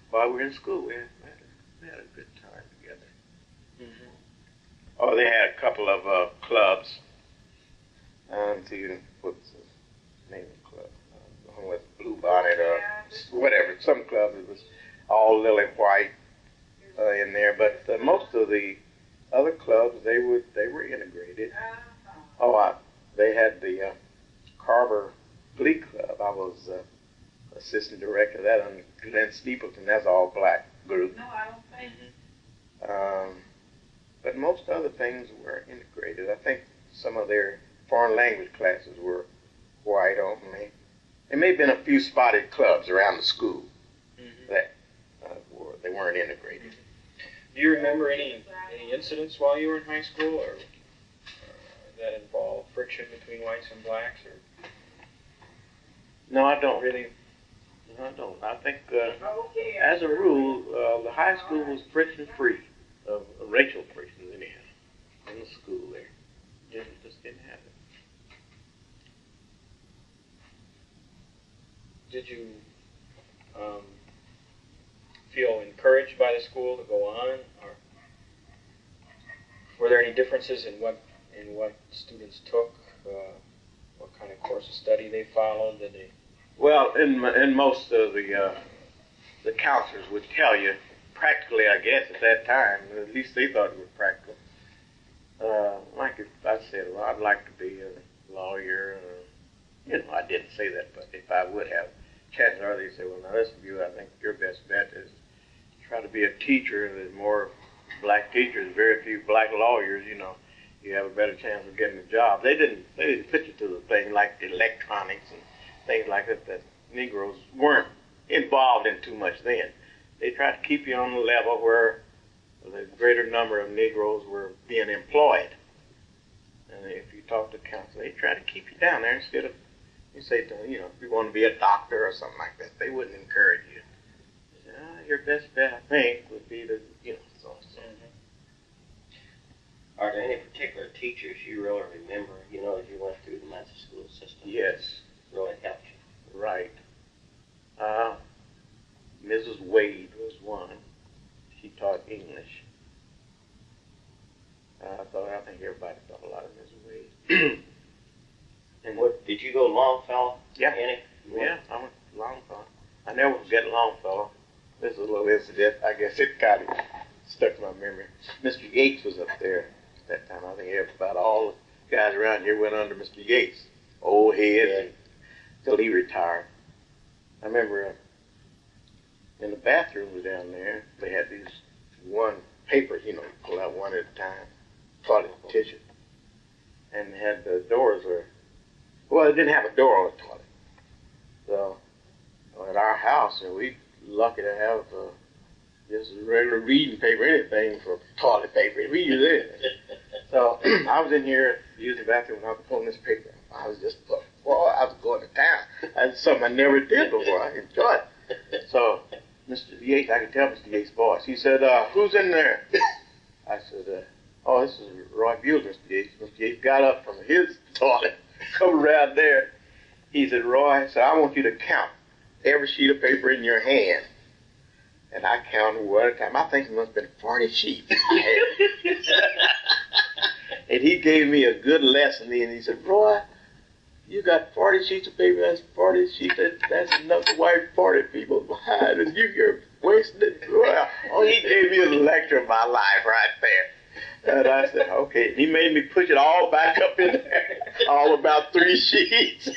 while we were in school, we had a good time together. Mm-hmm. Oh, they had a couple of clubs. Let's see, what's the name of the club? One with Blue Bonnet or whatever. Some clubs, it was all lily white in there, but most of the other clubs, they were integrated. They had the Carver Glee Club. I was assistant director of that under Glenn Steepleton. That's all black group. No, I don't think. But most other things were integrated. I think some of their foreign language classes were white only. There may have been a few spotted clubs around the school that they weren't integrated. Do you remember any incidents while you were in high school, or that involved friction between whites and blacks, or? No, I don't. Really? No, I don't. I think, as a rule, the high school was friction-free, racial friction anyhow, in the school there. Just didn't happen. Did you feel encouraged by the school to go on, or were there any differences in what students took, what kind of course of study they followed? Did they? Well, in most of the counselors would tell you, practically, I guess, at that time, at least they thought it was practical. Like if I said, well, I'd like to be a lawyer, I didn't say that, but if I would have, chances are they say, well, now listen to you, I think your best bet is try to be a teacher. There's more black teachers, very few black lawyers, you have a better chance of getting a job. They didn't put you to the thing like electronics and things like that Negroes weren't involved in too much then. They tried to keep you on the level where the greater number of Negroes were being employed. And if you talk to counsel, they try to keep you down there instead of, you say, if you want to be a doctor or something like that, they wouldn't encourage you. They say, your best bet, I think, would be to, so. Are there any particular teachers you really remember, as you went through the Muncie school system? Yes. Really helped you? Right. Mrs. Wade was one. She taught English. I think everybody thought a lot of Mrs. Wade. And what, did you go to Longfellow? Yeah. Yeah, I went to Longfellow. I never forget Longfellow. This is a little incident. I guess it kind of stuck in my memory. Mr. Yates was up there at that time. I think about all the guys around here went under Mr. Yates. Old heads until he retired. I remember in the bathrooms down there, they had these one papers, pull out one at a time, toilet tissue. And they had the doors it didn't have a door on the toilet. So at our house, we lucky to have just regular reading paper, anything for toilet paper. We use anything. So I was in here using the bathroom and I was pulling this paper. I was just, I was going to town. That's something I never did before. I enjoyed it. So Mr. Yates, I could tell Mr. Yates' voice. He said, who's in there? I said, this is Roy Buell, Mr. Yates. Mr. Yates got up from his toilet, come around there. He said, Roy, I want you to count every sheet of paper in your hand. And I counted one at a time. I think it must have been 40 sheets. And he gave me a good lesson. And he said, Roy, you got 40 sheets of paper. That's 40 sheets. That's enough to wipe 40 people behind. And you're wasting it. Well, he gave me a lecture of my life right there. And I said, okay. And he made me push it all back up in there. All about 3 sheets.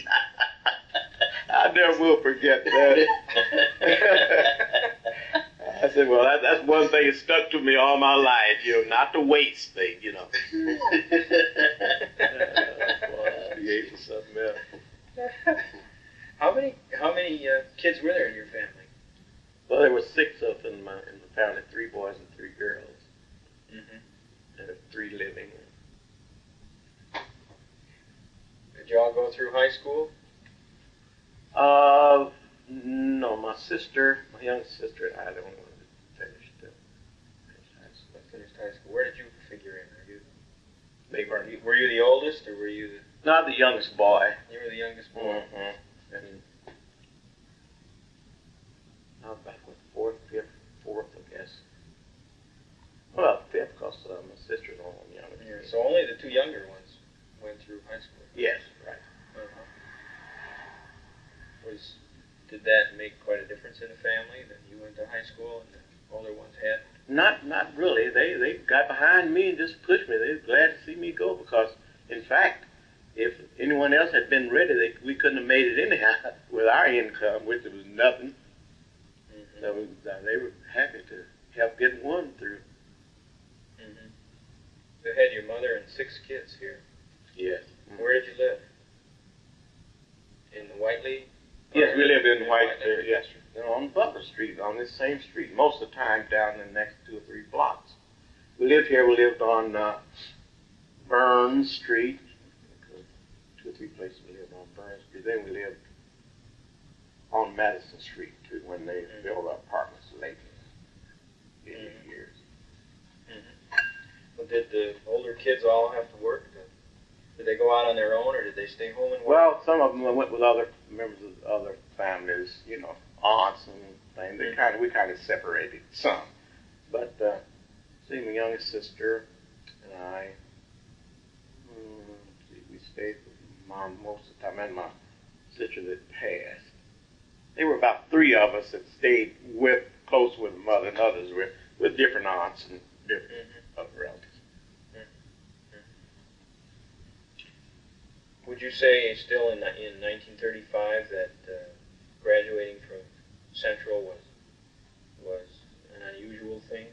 I never will forget that. I said, well, that's one thing that stuck to me all my life, not the waste thing, something else. How many kids were there in your family? Well, there were 6 of them in the family, 3 boys and 3 girls. And 3 living. Did you all go through high school? No, my youngest sister and I don't want to finish high school. Where did you figure in? Were you the oldest, or were you not the youngest boy? You were the youngest boy. Mm-hmm. And I was back with 4th, I guess. Well, 5th, because my sister's one younger. Yeah, so only the 2 younger ones went through high school. Yes, right. Did that make quite a difference in the family that you went to high school and the older ones had? Not really. They got behind me and just pushed me. They were glad to see me go because, in fact, if anyone else had been ready, we couldn't have made it anyhow with our income, which was nothing. So they were happy to help get one through. You had your mother and 6 kids here. Yes. Where did Yes, we lived in White, yes, on Butler Street, on this same street, most of the time down in the next 2 or 3 blocks. We lived here, we lived on Burns Street, 2 or 3 places we lived on Burns Street. Then we lived on Madison Street, too, when they built apartments lately in the years. Well, did the older kids all have to work? Did they go out on their own, or did they stay home and work? Well, some of them went with other members of other families, you know, aunts and things. We kind of separated some. But see, my youngest sister and I, we stayed with Mom most of the time, and my sister that passed. There were about 3 of us that stayed close with Mother, and others with different aunts and different other relatives. Would you say still in 1935 that graduating from Central was an unusual thing?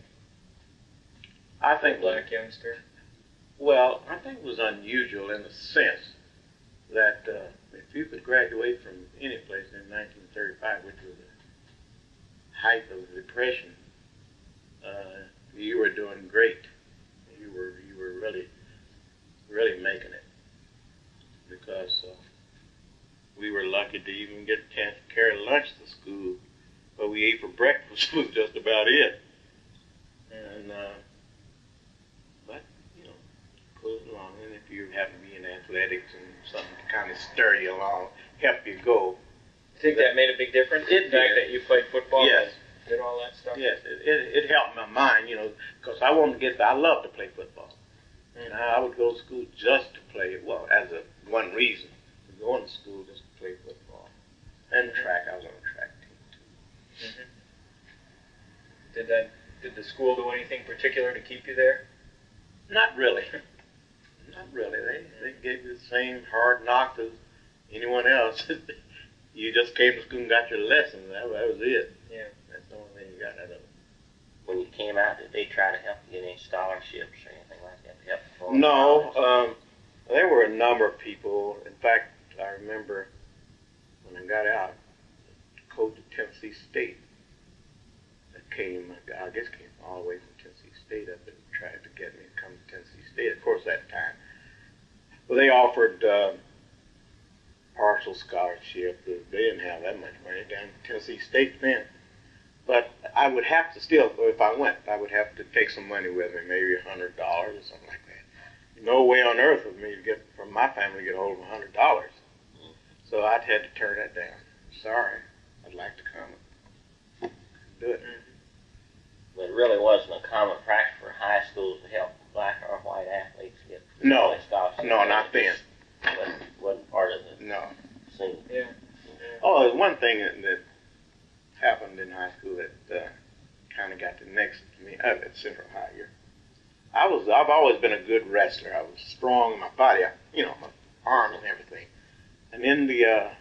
I think for a black youngster. Well, I think it was unusual in the sense that if you could graduate from any place in 1935, which was the height of the Depression, you were doing great. You were really making it, because we were lucky to even get a chance to carry lunch to school. What we ate for breakfast was just about it. And but you know, close along. And if you happen to be in athletics and something to kind of stir you along, help you go. You think that made a big difference? It the fact did. that you played football. Yes. And did all that stuff. Yes, it helped my mind, you know, because I wanted to get. I love to play football. And I would go to school just to play. Well, as one reason to go to school just to play football and track. I was on a track team too. Did the school do anything particular to keep you there? Not really. Not really. They gave you the same hard knock as anyone else. You just came to school and got your lessons. That was it. Yeah. That's the only thing you got out of it. When you came out, did they try to help you get any scholarships or anything like that to help you form No. There were a number of people. In fact, I remember when I got out, the coach at Tennessee State that came, I guess came all the way from Tennessee State up and tried to get me to come to Tennessee State, of course, that time. Well, they offered partial scholarship. They didn't have that much money down at Tennessee State then. But I would have to still, if I went, I would have to take some money with me, maybe $100 or something like that. No way on earth for me to get, from my family, to get a hold of $100. So I'd had to turn that down. Sorry, I'd like to come. Do it. But it really wasn't a common practice for high schools to help black or white athletes get No, scholarships. no, not then. Wasn't part of the No. scene. Yeah. Oh, there's one thing that happened in high school that kind of got the next to me at Central High here. I've always been a good wrestler. I was strong in my body, you know, my arms and everything. And in the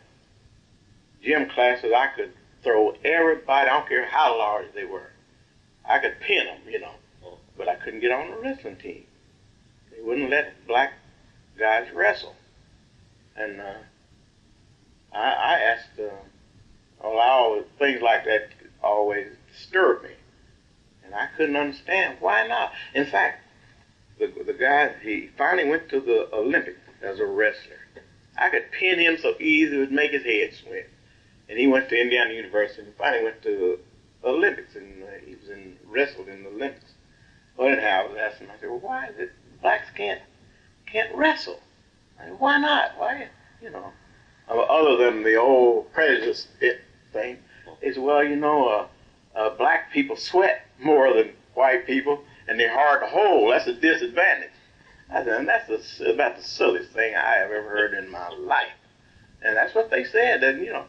gym classes, I could throw everybody, I don't care how large they were. I could pin them, you know, but I couldn't get on the wrestling team. They wouldn't let black guys wrestle. And I asked, things like that always disturbed me. And I couldn't understand why not. In fact, the guy, he finally went to the Olympics as a wrestler. I could pin him so easy it would make his head swim. And he went to Indiana University and finally went to the Olympics, and he was wrestled in the Olympics. Well, anyhow, I was asking him, I said, well, why is it blacks can't wrestle? I said, why not? Why, you know, other than the old prejudice thing, is, well, you know, black people sweat more than white people, and they're hard to hold. That's a disadvantage. I said, and that's about the silliest thing I have ever heard in my life. And that's what they said. And, you know,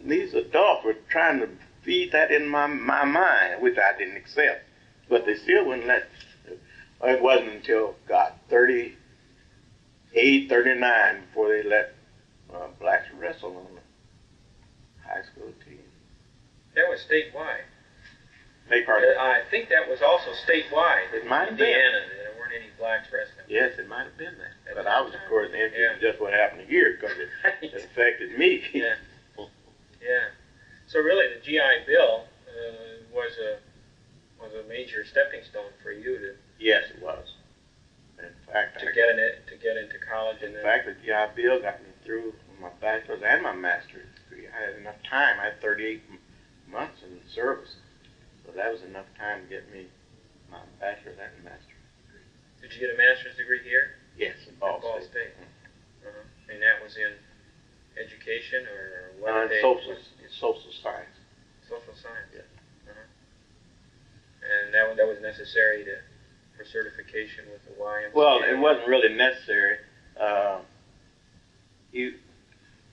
these adults were trying to feed that in my mind, which I didn't accept. But they still wouldn't let. It wasn't until, 38, 39 before they let blacks wrestle on the high school team. That was statewide. I think that was also statewide. It might have been. Indiana, there weren't any blacks wrestling. Yes, it might have been that. But I was, of course, interested in just what happened here because it affected me. Yeah. So really, the GI Bill was a major stepping stone for you to Yes, it was. In fact, get into college. In fact, the GI Bill got me through my bachelor's and my master's degree. I had enough time. I had 38 months in the service, so that was enough time to get me my bachelor's and master's degree. Did you get a master's degree here? Yes, in Ball State. And that was in education or what? Social science. Social science. Yes. And that was necessary for certification with the YMCA? Well, it wasn't really necessary.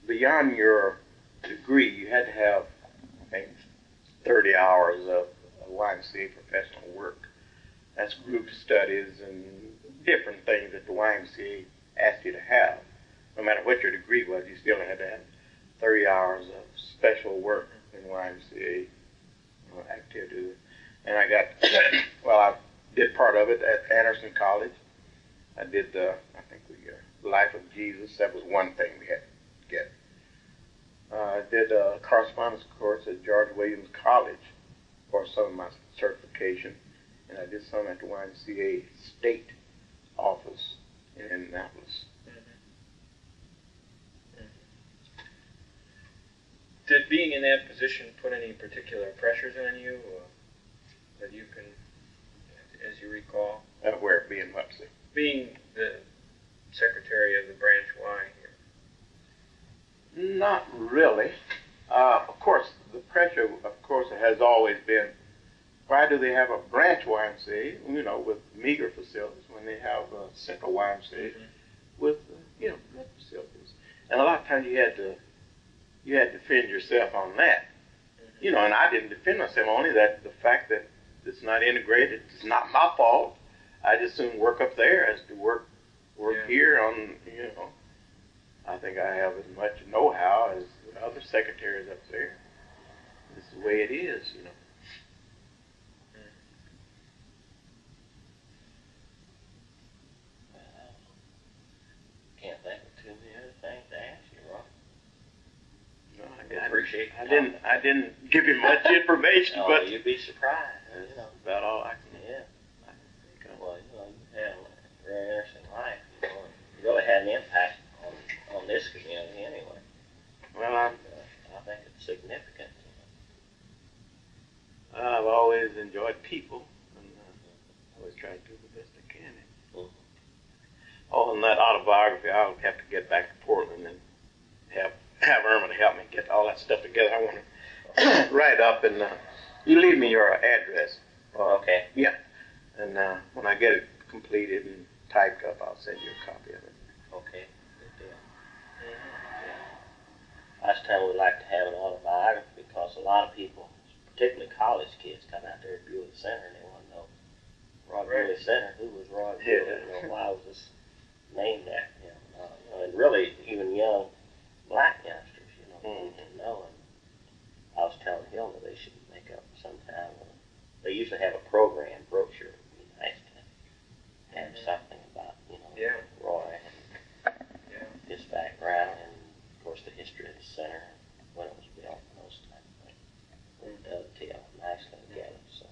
Beyond your degree, you had to have, I think, 30 hours of YMCA professional work. That's group studies and different things that the YMCA asked you to have. No matter what your degree was, you still had to have 30 hours of special work in YMCA activities. And I got, I did part of it at Anderson College. I did the Life of Jesus. That was one thing we had to get. I did a correspondence course at George Williams College for some of my certification, and I did some at the YMCA state office in Indianapolis. Did being in that position put any particular pressures on you that you can, as you recall? Where being what? Being the secretary of the Branch Y here. Not really. Of course, the pressure, has always been, why do they have a branch YMCA, with meager facilities, when they have a central YMCA with, good facilities? And a lot of times you had to defend yourself on that. And I didn't defend myself, only that the fact that it's not integrated, it's not my fault. I just soon work up there as to work here on, I think I have as much know-how as other secretaries up there. This is the way it is, Can't think of too many other things to ask you, Rob. No, appreciate I didn't give you much information, but you'd be surprised. That's about all I can. Yeah. Well, you had a very interesting life. You really had an impact on this community anyway. Well, I think it's significant. I've always enjoyed people, and always try to do the best I can. Oh, and that autobiography, I'll have to get back to Portland and have Irma to help me get all that stuff together. I want to write up, and you leave me your address. Okay. Yeah. And when I get it completed and typed up, I'll send you a copy of it. Okay. Good deal. Last time we'd like to have an autobiography because a lot of people, particularly college kids, come out there at Buley Center and they want to know Buley Center. Who was Roy Buley? Why was this named after him? And really, even young black youngsters, need to know. And I was telling Hilda they should make up sometime. They usually have a program brochure. It would be nice to have something about, Roy and his background and, of course, the history of the center, when it was built, and those type of things. They dovetail nicely together. So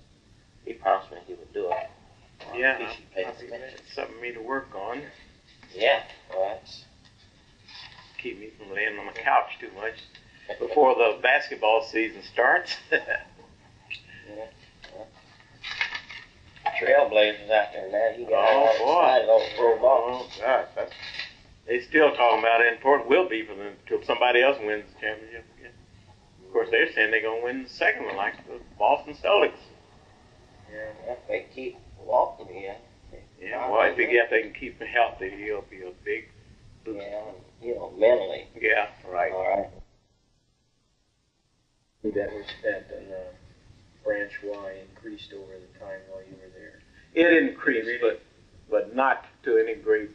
he promised me he would do it. Yeah, it's something for me to work on. Yeah, well, that's keep me from laying on my couch too much before the basketball season starts. Trailblazers out there now. You got Oh, God. They still talking about it. Important will be for them until somebody else wins the championship again. Of course, they're saying they're going to win the second one, like the Boston Celtics. Yeah, if they keep walking, Yeah, well, if they can keep him healthy, he'll be a big boost. Yeah, mentally. Yeah, right. All right. That Branch Y increased over the time while you were there. It increased, but not to any great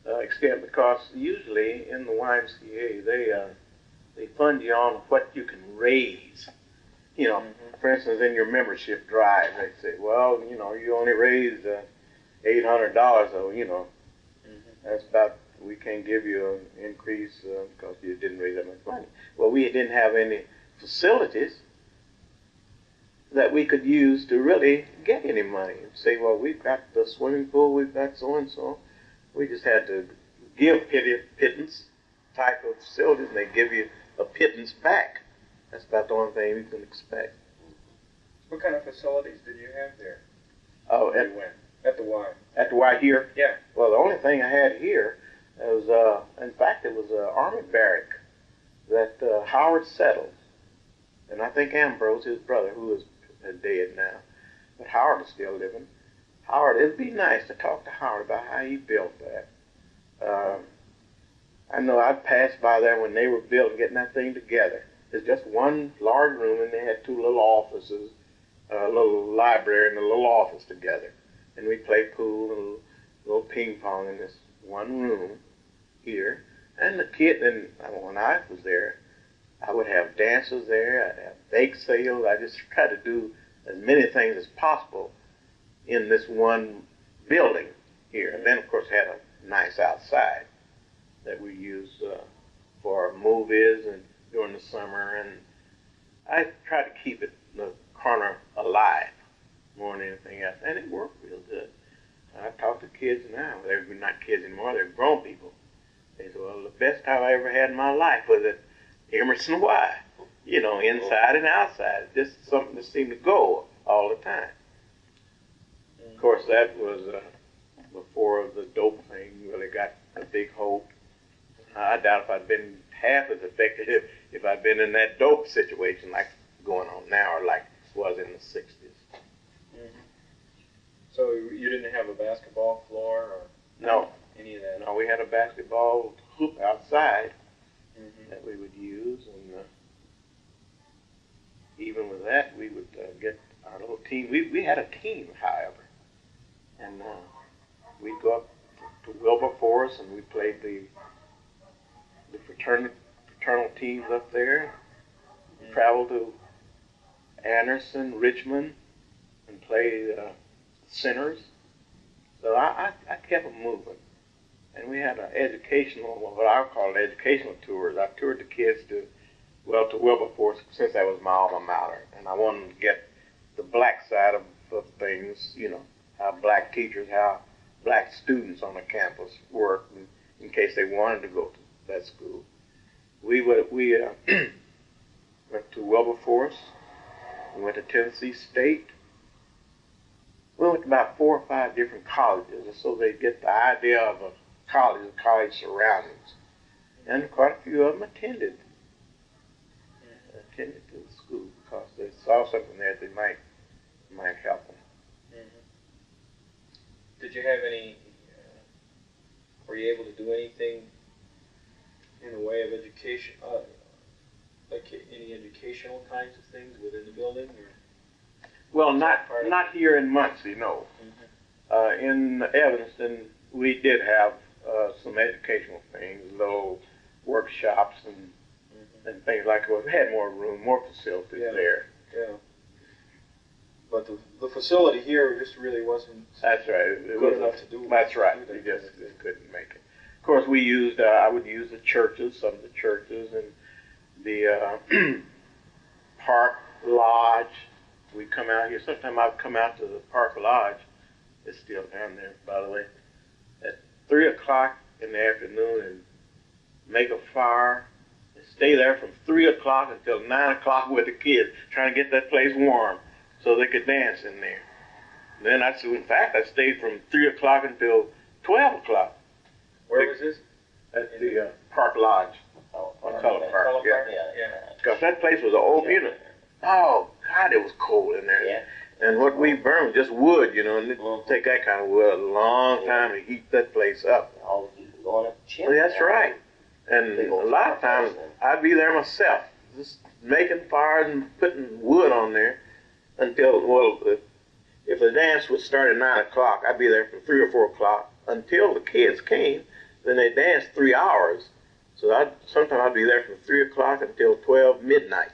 extent, because usually in the YMCA they fund you on what you can raise. For instance, in your membership drive, they say, well, you only raised $800, so that's about. We can't give you an increase because you didn't raise that much money. Well, we didn't have any facilities that we could use to really get any money. Say, well, we've got the swimming pool, we've got so-and-so. We just had to give pittance type of facilities, and they give you a pittance back. That's about the only thing you can expect. What kind of facilities did you have there? Oh, At the Y. At the Y here? Yeah. Well, the only thing I had here was, in fact, it was an army barrack that Howard settled. And I think Ambrose, his brother, who is dead now, but Howard is still living. Howard, it'd be nice to talk to Howard about how he built that. I know I passed by there when they were building, getting that thing together. It's just one large room, and they had two little offices, a little library and a little office together. And we played pool and a little ping pong in this one room here. And the kid, and when I was there, I would have dances there, I'd have bake sales. I just tried to do as many things as possible in this one building here. And then, of course, had a nice outside that we used for movies and during the summer. And I tried to keep it, the corner alive more than anything else. And it worked real good. I talk to kids now. They're not kids anymore. They're grown people. They say, well, the best time I ever had in my life was at Emerson Y. You know, inside and outside. Just something that seemed to go all the time. Of course, that was before the dope thing really got a big hold. I doubt if I'd been half as effective if I'd been in that dope situation like going on now or like it was in the 60s. Mm-hmm. So you didn't have a basketball floor or no, any of that? No, we had a basketball hoop outside mm-hmm. that we would use, and even with that, we would get our little team. We had a team, however, and we'd go up to Wilberforce, and we played the fraternal teams up there. Mm-hmm. Traveled to Anderson, Richmond, and played centers. So I kept them moving. And we had an educational, what I call educational tours. I toured the kids to Wilberforce, since that was my alma mater. And I wanted to get the black side of things, you know, how black teachers, how black students on the campus work, in case they wanted to go to that school. We went to Wilberforce. We went to Tennessee State. We went to about 4 or 5 different colleges, so they get the idea of a college surroundings. And quite a few of them attended to the school because they saw something there that might help them. Mm-hmm. Did you have any, were you able to do anything in the way of education, like any educational kinds of things within the building? Or? Well, not here in Muncie, no. Mm-hmm. In Evanston, we did have some educational things, little workshops and things like that. We had more room, more facilities there. Yeah. But the facility here just really wasn't. That's right. It good enough to do. That's right. We just couldn't make it. Of course, we used. I would use the churches, some of the churches, and the Park Lodge. We'd come out here. Sometime I'd come out to the Park Lodge. It's still down there, by the way. At 3 o'clock in the afternoon, and make a fire. And stay there from 3 o'clock until 9 o'clock with the kids, trying to get that place warm so they could dance in there. Then I stayed from 3 o'clock until 12 o'clock. Where was this? At the Park Lodge. On Color Park. Yeah. Because that place was an open, you know. Oh, God, it was cold in there. Yeah. And what we burned was just wood, you know, and it take that kind of wood a long time to heat that place up. All the people going up the chimney. Well, that's right. And a lot of times I'd be there myself, just making fires and putting wood on there until, if the dance would start at 9 o'clock, I'd be there from 3 or 4 o'clock until the kids came. Then they danced 3 hours. So sometimes I'd be there from 3 o'clock until 12 midnight.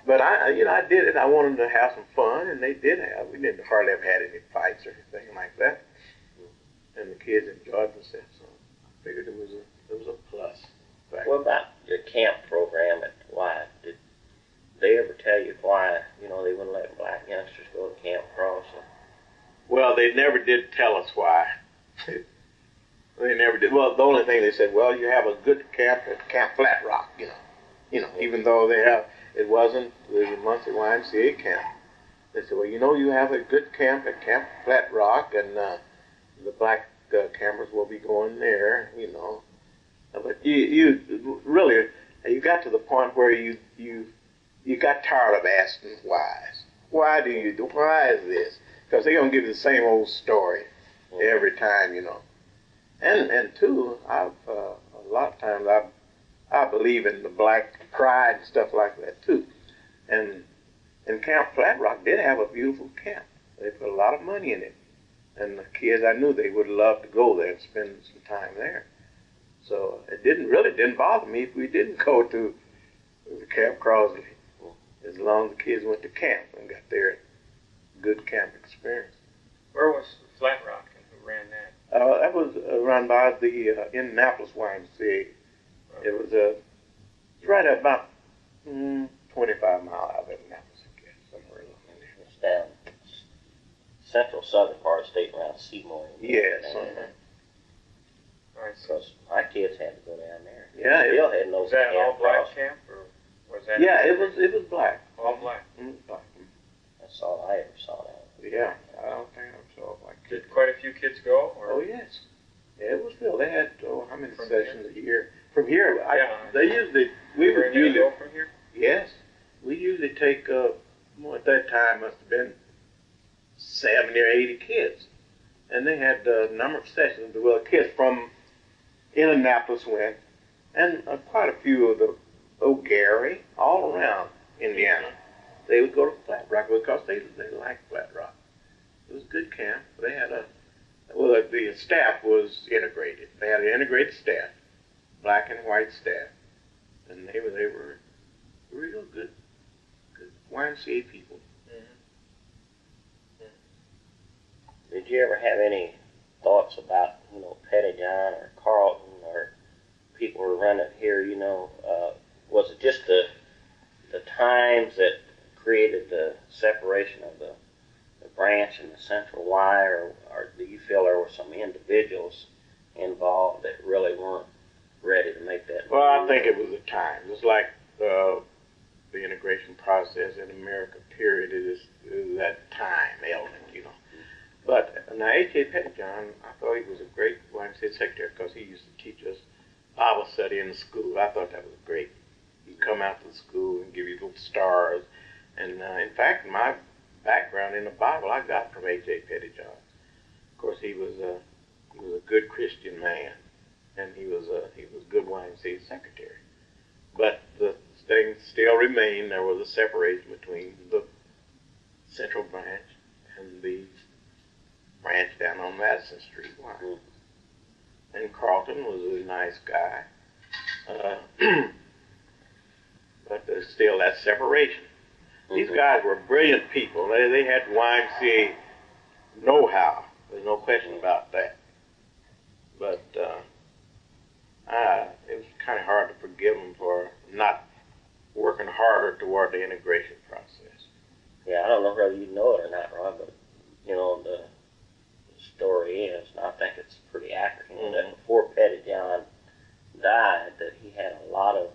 But I did it. I wanted to have some fun, and they did have. We didn't hardly ever had any fights or anything like that. And the kids enjoyed themselves, so I figured it was a plus. What about your camp program at why. Did they ever tell you why, you know, they wouldn't let black youngsters go to Camp Cross? Well, they never did tell us why. They never did. Well, the only thing they said, well, you have a good camp at Camp Flat Rock, you know, even though it wasn't the Muncie YMCA camp. They said, well, you know, you have a good camp at Camp Flat Rock, and the black campers will be going there, you know. But you really, you got to the point where you got tired of asking whys. Why is this? Because they're going to give you the same old story every time, you know. And two, a lot of times I believe in the black pride and stuff like that too. And Camp Flat Rock did have a beautiful camp. They put a lot of money in it. And the kids, I knew they would love to go there and spend some time there. So it didn't bother me if we didn't go to the Camp Crossley, as long as the kids went to camp and got their good camp experience. Where was Flat Rock and who ran that? That was run by the Indianapolis YMCA. It was right about 25 miles out of Indianapolis, I guess, somewhere along there. It's down central southern part of the state around Seymour. Yes. Right, so Because my kids had to go down there. Yeah. Still had no was that an Camp all-black Cross. camp, or was that? Yeah, it was black. All black. Black. That's all I ever saw now. Yeah, I don't think I saw black kids. Did quite a few kids go? Or? Oh yes, yeah, it was filled. They had how many From sessions a year? From here, Yeah. they usually we Were would they usually go from here? yes, we usually take at that time must have been 70 or 80 kids, and they had a number of sessions. Well, kids from Indianapolis went, and quite a few of the Gary, all around Indiana. They would go to Flat Rock because they liked Flat Rock. It was a good camp. They had the staff was integrated. They had an integrated staff, black and white staff, and they were real good YMCA people. Did you ever have any thoughts about, you know, Pettijohn or Carlton or people who run it here, you know? Was it just the times that created the separation of the branch and the central Y, or do you feel there were some individuals involved that really weren't ready to make that Well, I move? think it was the time. It's like the integration process in America, period. It is that time element, you know. But now H.A. Pettijohn, I thought he was a great YMCA secretary because he used to teach us Bible study in the school. I thought that was great. He'd come out to the school and give you little stars. And in fact, my background in the Bible I got from H.A. Pettijohn. Of course, he was a good Christian man, and he was a good YMCA secretary. But the thing still remained. There was a separation between the central branch and the branch down on Madison Street. And Carlton was a nice guy, but there's still that separation. These guys were brilliant people. They had YMCA know-how. There's no question about that. But it was kind of hard to forgive them for not working harder toward the integration process. Yeah, I don't know whether you know it or not, Rob, but, you know, the story is, and I think it's pretty accurate, that before Pettijohn died, that he had a lot of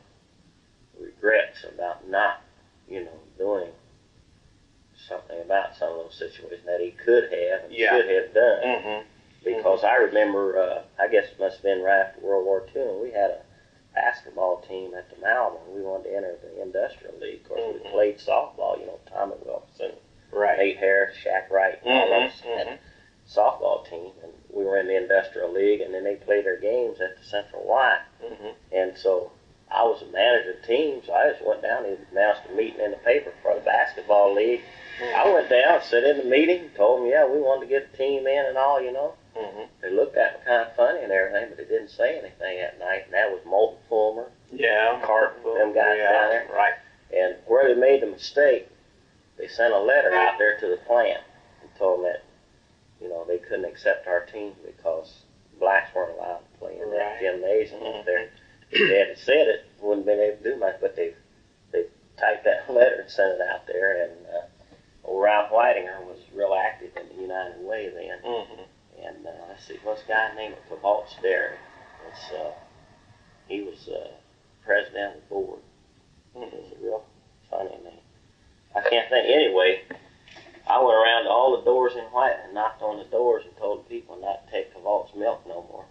regrets about not, you know, doing something about some of those situations that he could have and should have done. Because I remember, I guess it must have been right after World War II, and we had a basketball team at the Malvern. We wanted to enter the Industrial League. Of course, we played softball, you know, Tommy Wilson, Nate Harris, Shaq Wright, all of us had a softball team, and we were in the Industrial League, and then they played their games at the Central Y. And so I was the manager of the team, so I just went down and announced a meeting in the paper for the basketball league. I went down, sat in the meeting, told them, yeah, we wanted to get the team in and all, you know. They looked at me kind of funny and everything, but they didn't say anything that night, and that was Moulton Fulmer, Carton, them guys down there. Right. And where they made the mistake, they sent a letter out there to the plant and told them that, you know, they couldn't accept our team because blacks weren't allowed to play in that gymnasium up there. If they had said it, wouldn't have been able to do much, but they typed that letter and sent it out there, and old Ralph Whitinger was real active in the United Way then. Mm-hmm. And let's see, what's the guy named Cavalt's Dairy? He was president of the board. Mm-hmm. It's a real funny name. I can't think. Anyway, I went around to all the doors in White and knocked on the doors and told the people not to take Cavalt's milk no more.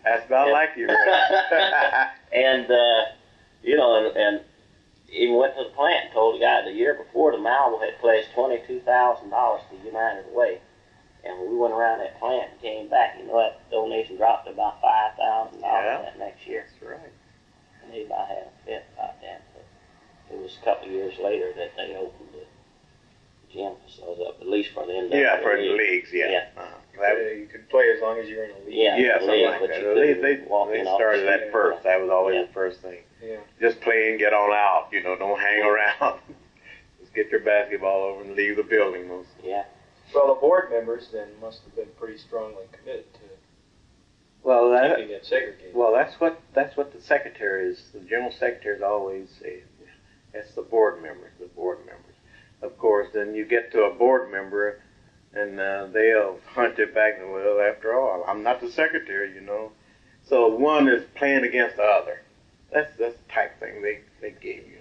That's about like you, right? And and even went to the plant and told the guy the year before the Malvo had pledged $22,000 to United Way. And when we went around that plant and came back, that donation dropped to about $5,000 that next year. That's right. And they about had a fit about that. But it was a couple of years later that they opened the gym facilities up, at least for the indoor. Yeah, for the leagues, yeah. You could play as long as you're in a league. Yeah, something like that. They started that first. That was always the first thing. Yeah. Just play and get on out. Don't hang around. Just get your basketball over and leave the building. Yeah. Well, the board members then must have been pretty strongly committed to keeping it segregated. Well, that's what the secretaries, the general secretaries always say. That's the board members. Of course, then you get to a board member, and they'll hunt it back and, well, after all, I'm not the secretary, So one is playing against the other. That's the type thing they gave you.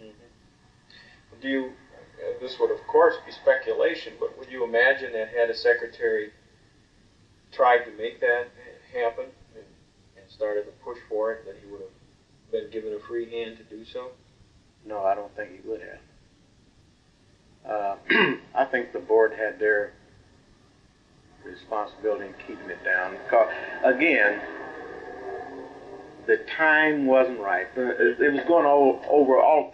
Mm-hmm. Do you, this would of course be speculation, but would you imagine that had a secretary tried to make that happen and started to push for it, that he would have been given a free hand to do so? No, I don't think he would have. I think the board had their responsibility in keeping it down. Because, again, the time wasn't right. It was going all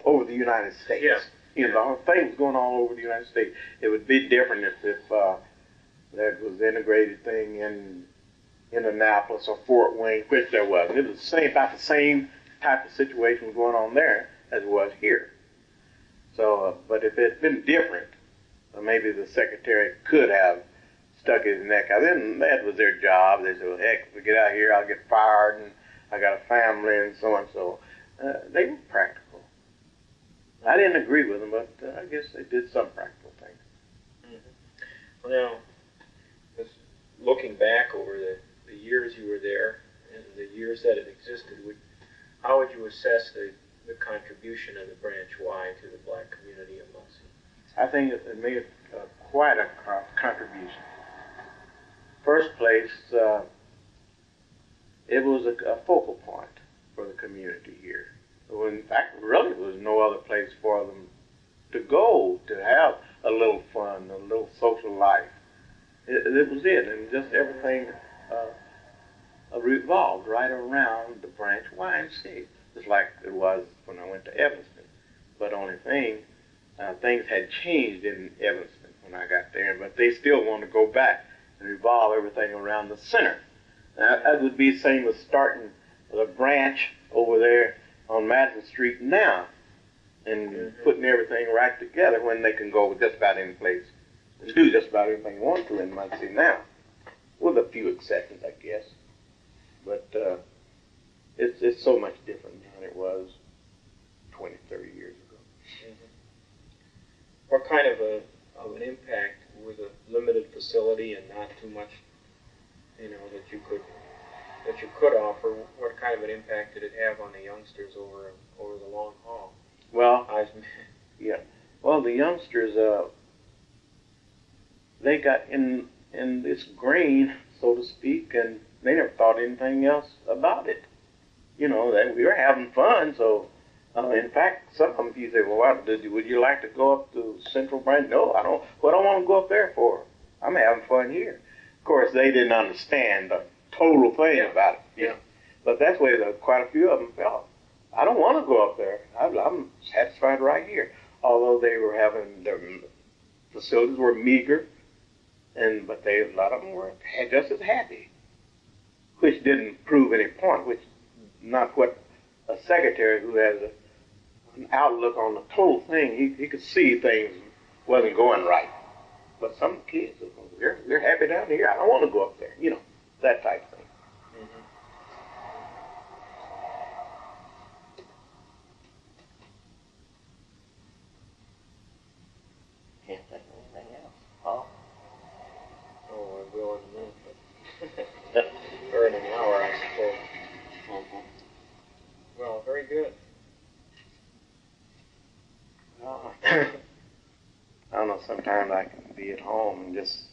over the United States. Yeah. The whole thing was going all over the United States. It would be different if there was an integrated thing in Indianapolis or Fort Wayne, which there wasn't. It was about the same type of situation going on there as it was here. So, but if it had been different, maybe the secretary could have stuck his neck out. Then that was their job. They said, well, heck, if we get out here, I'll get fired, and I got a family, and so on. So they were practical. I didn't agree with them, but I guess they did some practical things. Mm-hmm. Well, now, just looking back over the years you were there and the years that it existed, how would you assess the contribution of the Branch Y to the black community of Muncie? I think it made quite a contribution. First place, it was a focal point for the community here. In fact, really, there was no other place for them to go to have a little fun, a little social life. It was it, and just everything revolved right around the Branch YMCA. Just like it was when I went to Evanston. But only thing, things had changed in Evanston when I got there, but they still want to go back and revolve everything around the center. Now, that would be the same as starting the branch over there on Madison Street now and putting everything right together when they can go just about any place and do just about anything they want to in Muncie now, with a few exceptions, I guess. But it's so much different than it was 20, 30 years ago. Mm-hmm. What kind of an impact with a limited facility and not too much, that you could offer? What kind of an impact did it have on the youngsters over the long haul? Well, Well, the youngsters, they got in this grain, so to speak, and they never thought anything else about it. We were having fun, so, in fact, some of them, you say, well, would you like to go up to Central Branch? No, I don't. What do I want to go up there for? I'm having fun here. Of course, they didn't understand the total thing about it. Yeah. But that's the way quite a few of them felt. I don't want to go up there. I'm satisfied right here. Although they were having, their facilities were meager, but a lot of them were just as happy, which didn't prove any point, which not what a secretary who has an outlook on the total thing, he could see things wasn't going right. But some kids, they're happy down here. I don't want to go up there, that type of thing. Or in an hour, I suppose. Well, very good. I don't know, sometimes I can be at home and just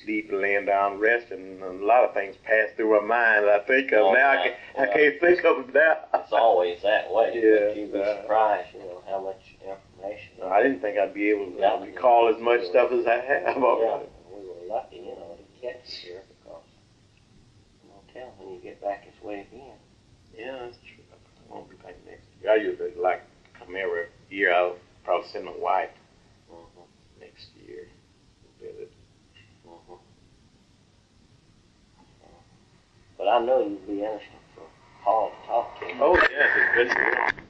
sleep, laying down, resting, and a lot of things pass through my mind that I think of. I can't think of them now. It's always that way. Yeah, But you'd be surprised, you know, how much information. I didn't think I'd be able to recall as much stuff as I have already. We were lucky, you know, to get here because you won't tell when you get back this way again. Yeah, that's true. I won't be back next year. I usually like come every year. I'll probably send my wife next year to visit. But I know you'd be interested for Paul to talk to. Oh, yes, it's good.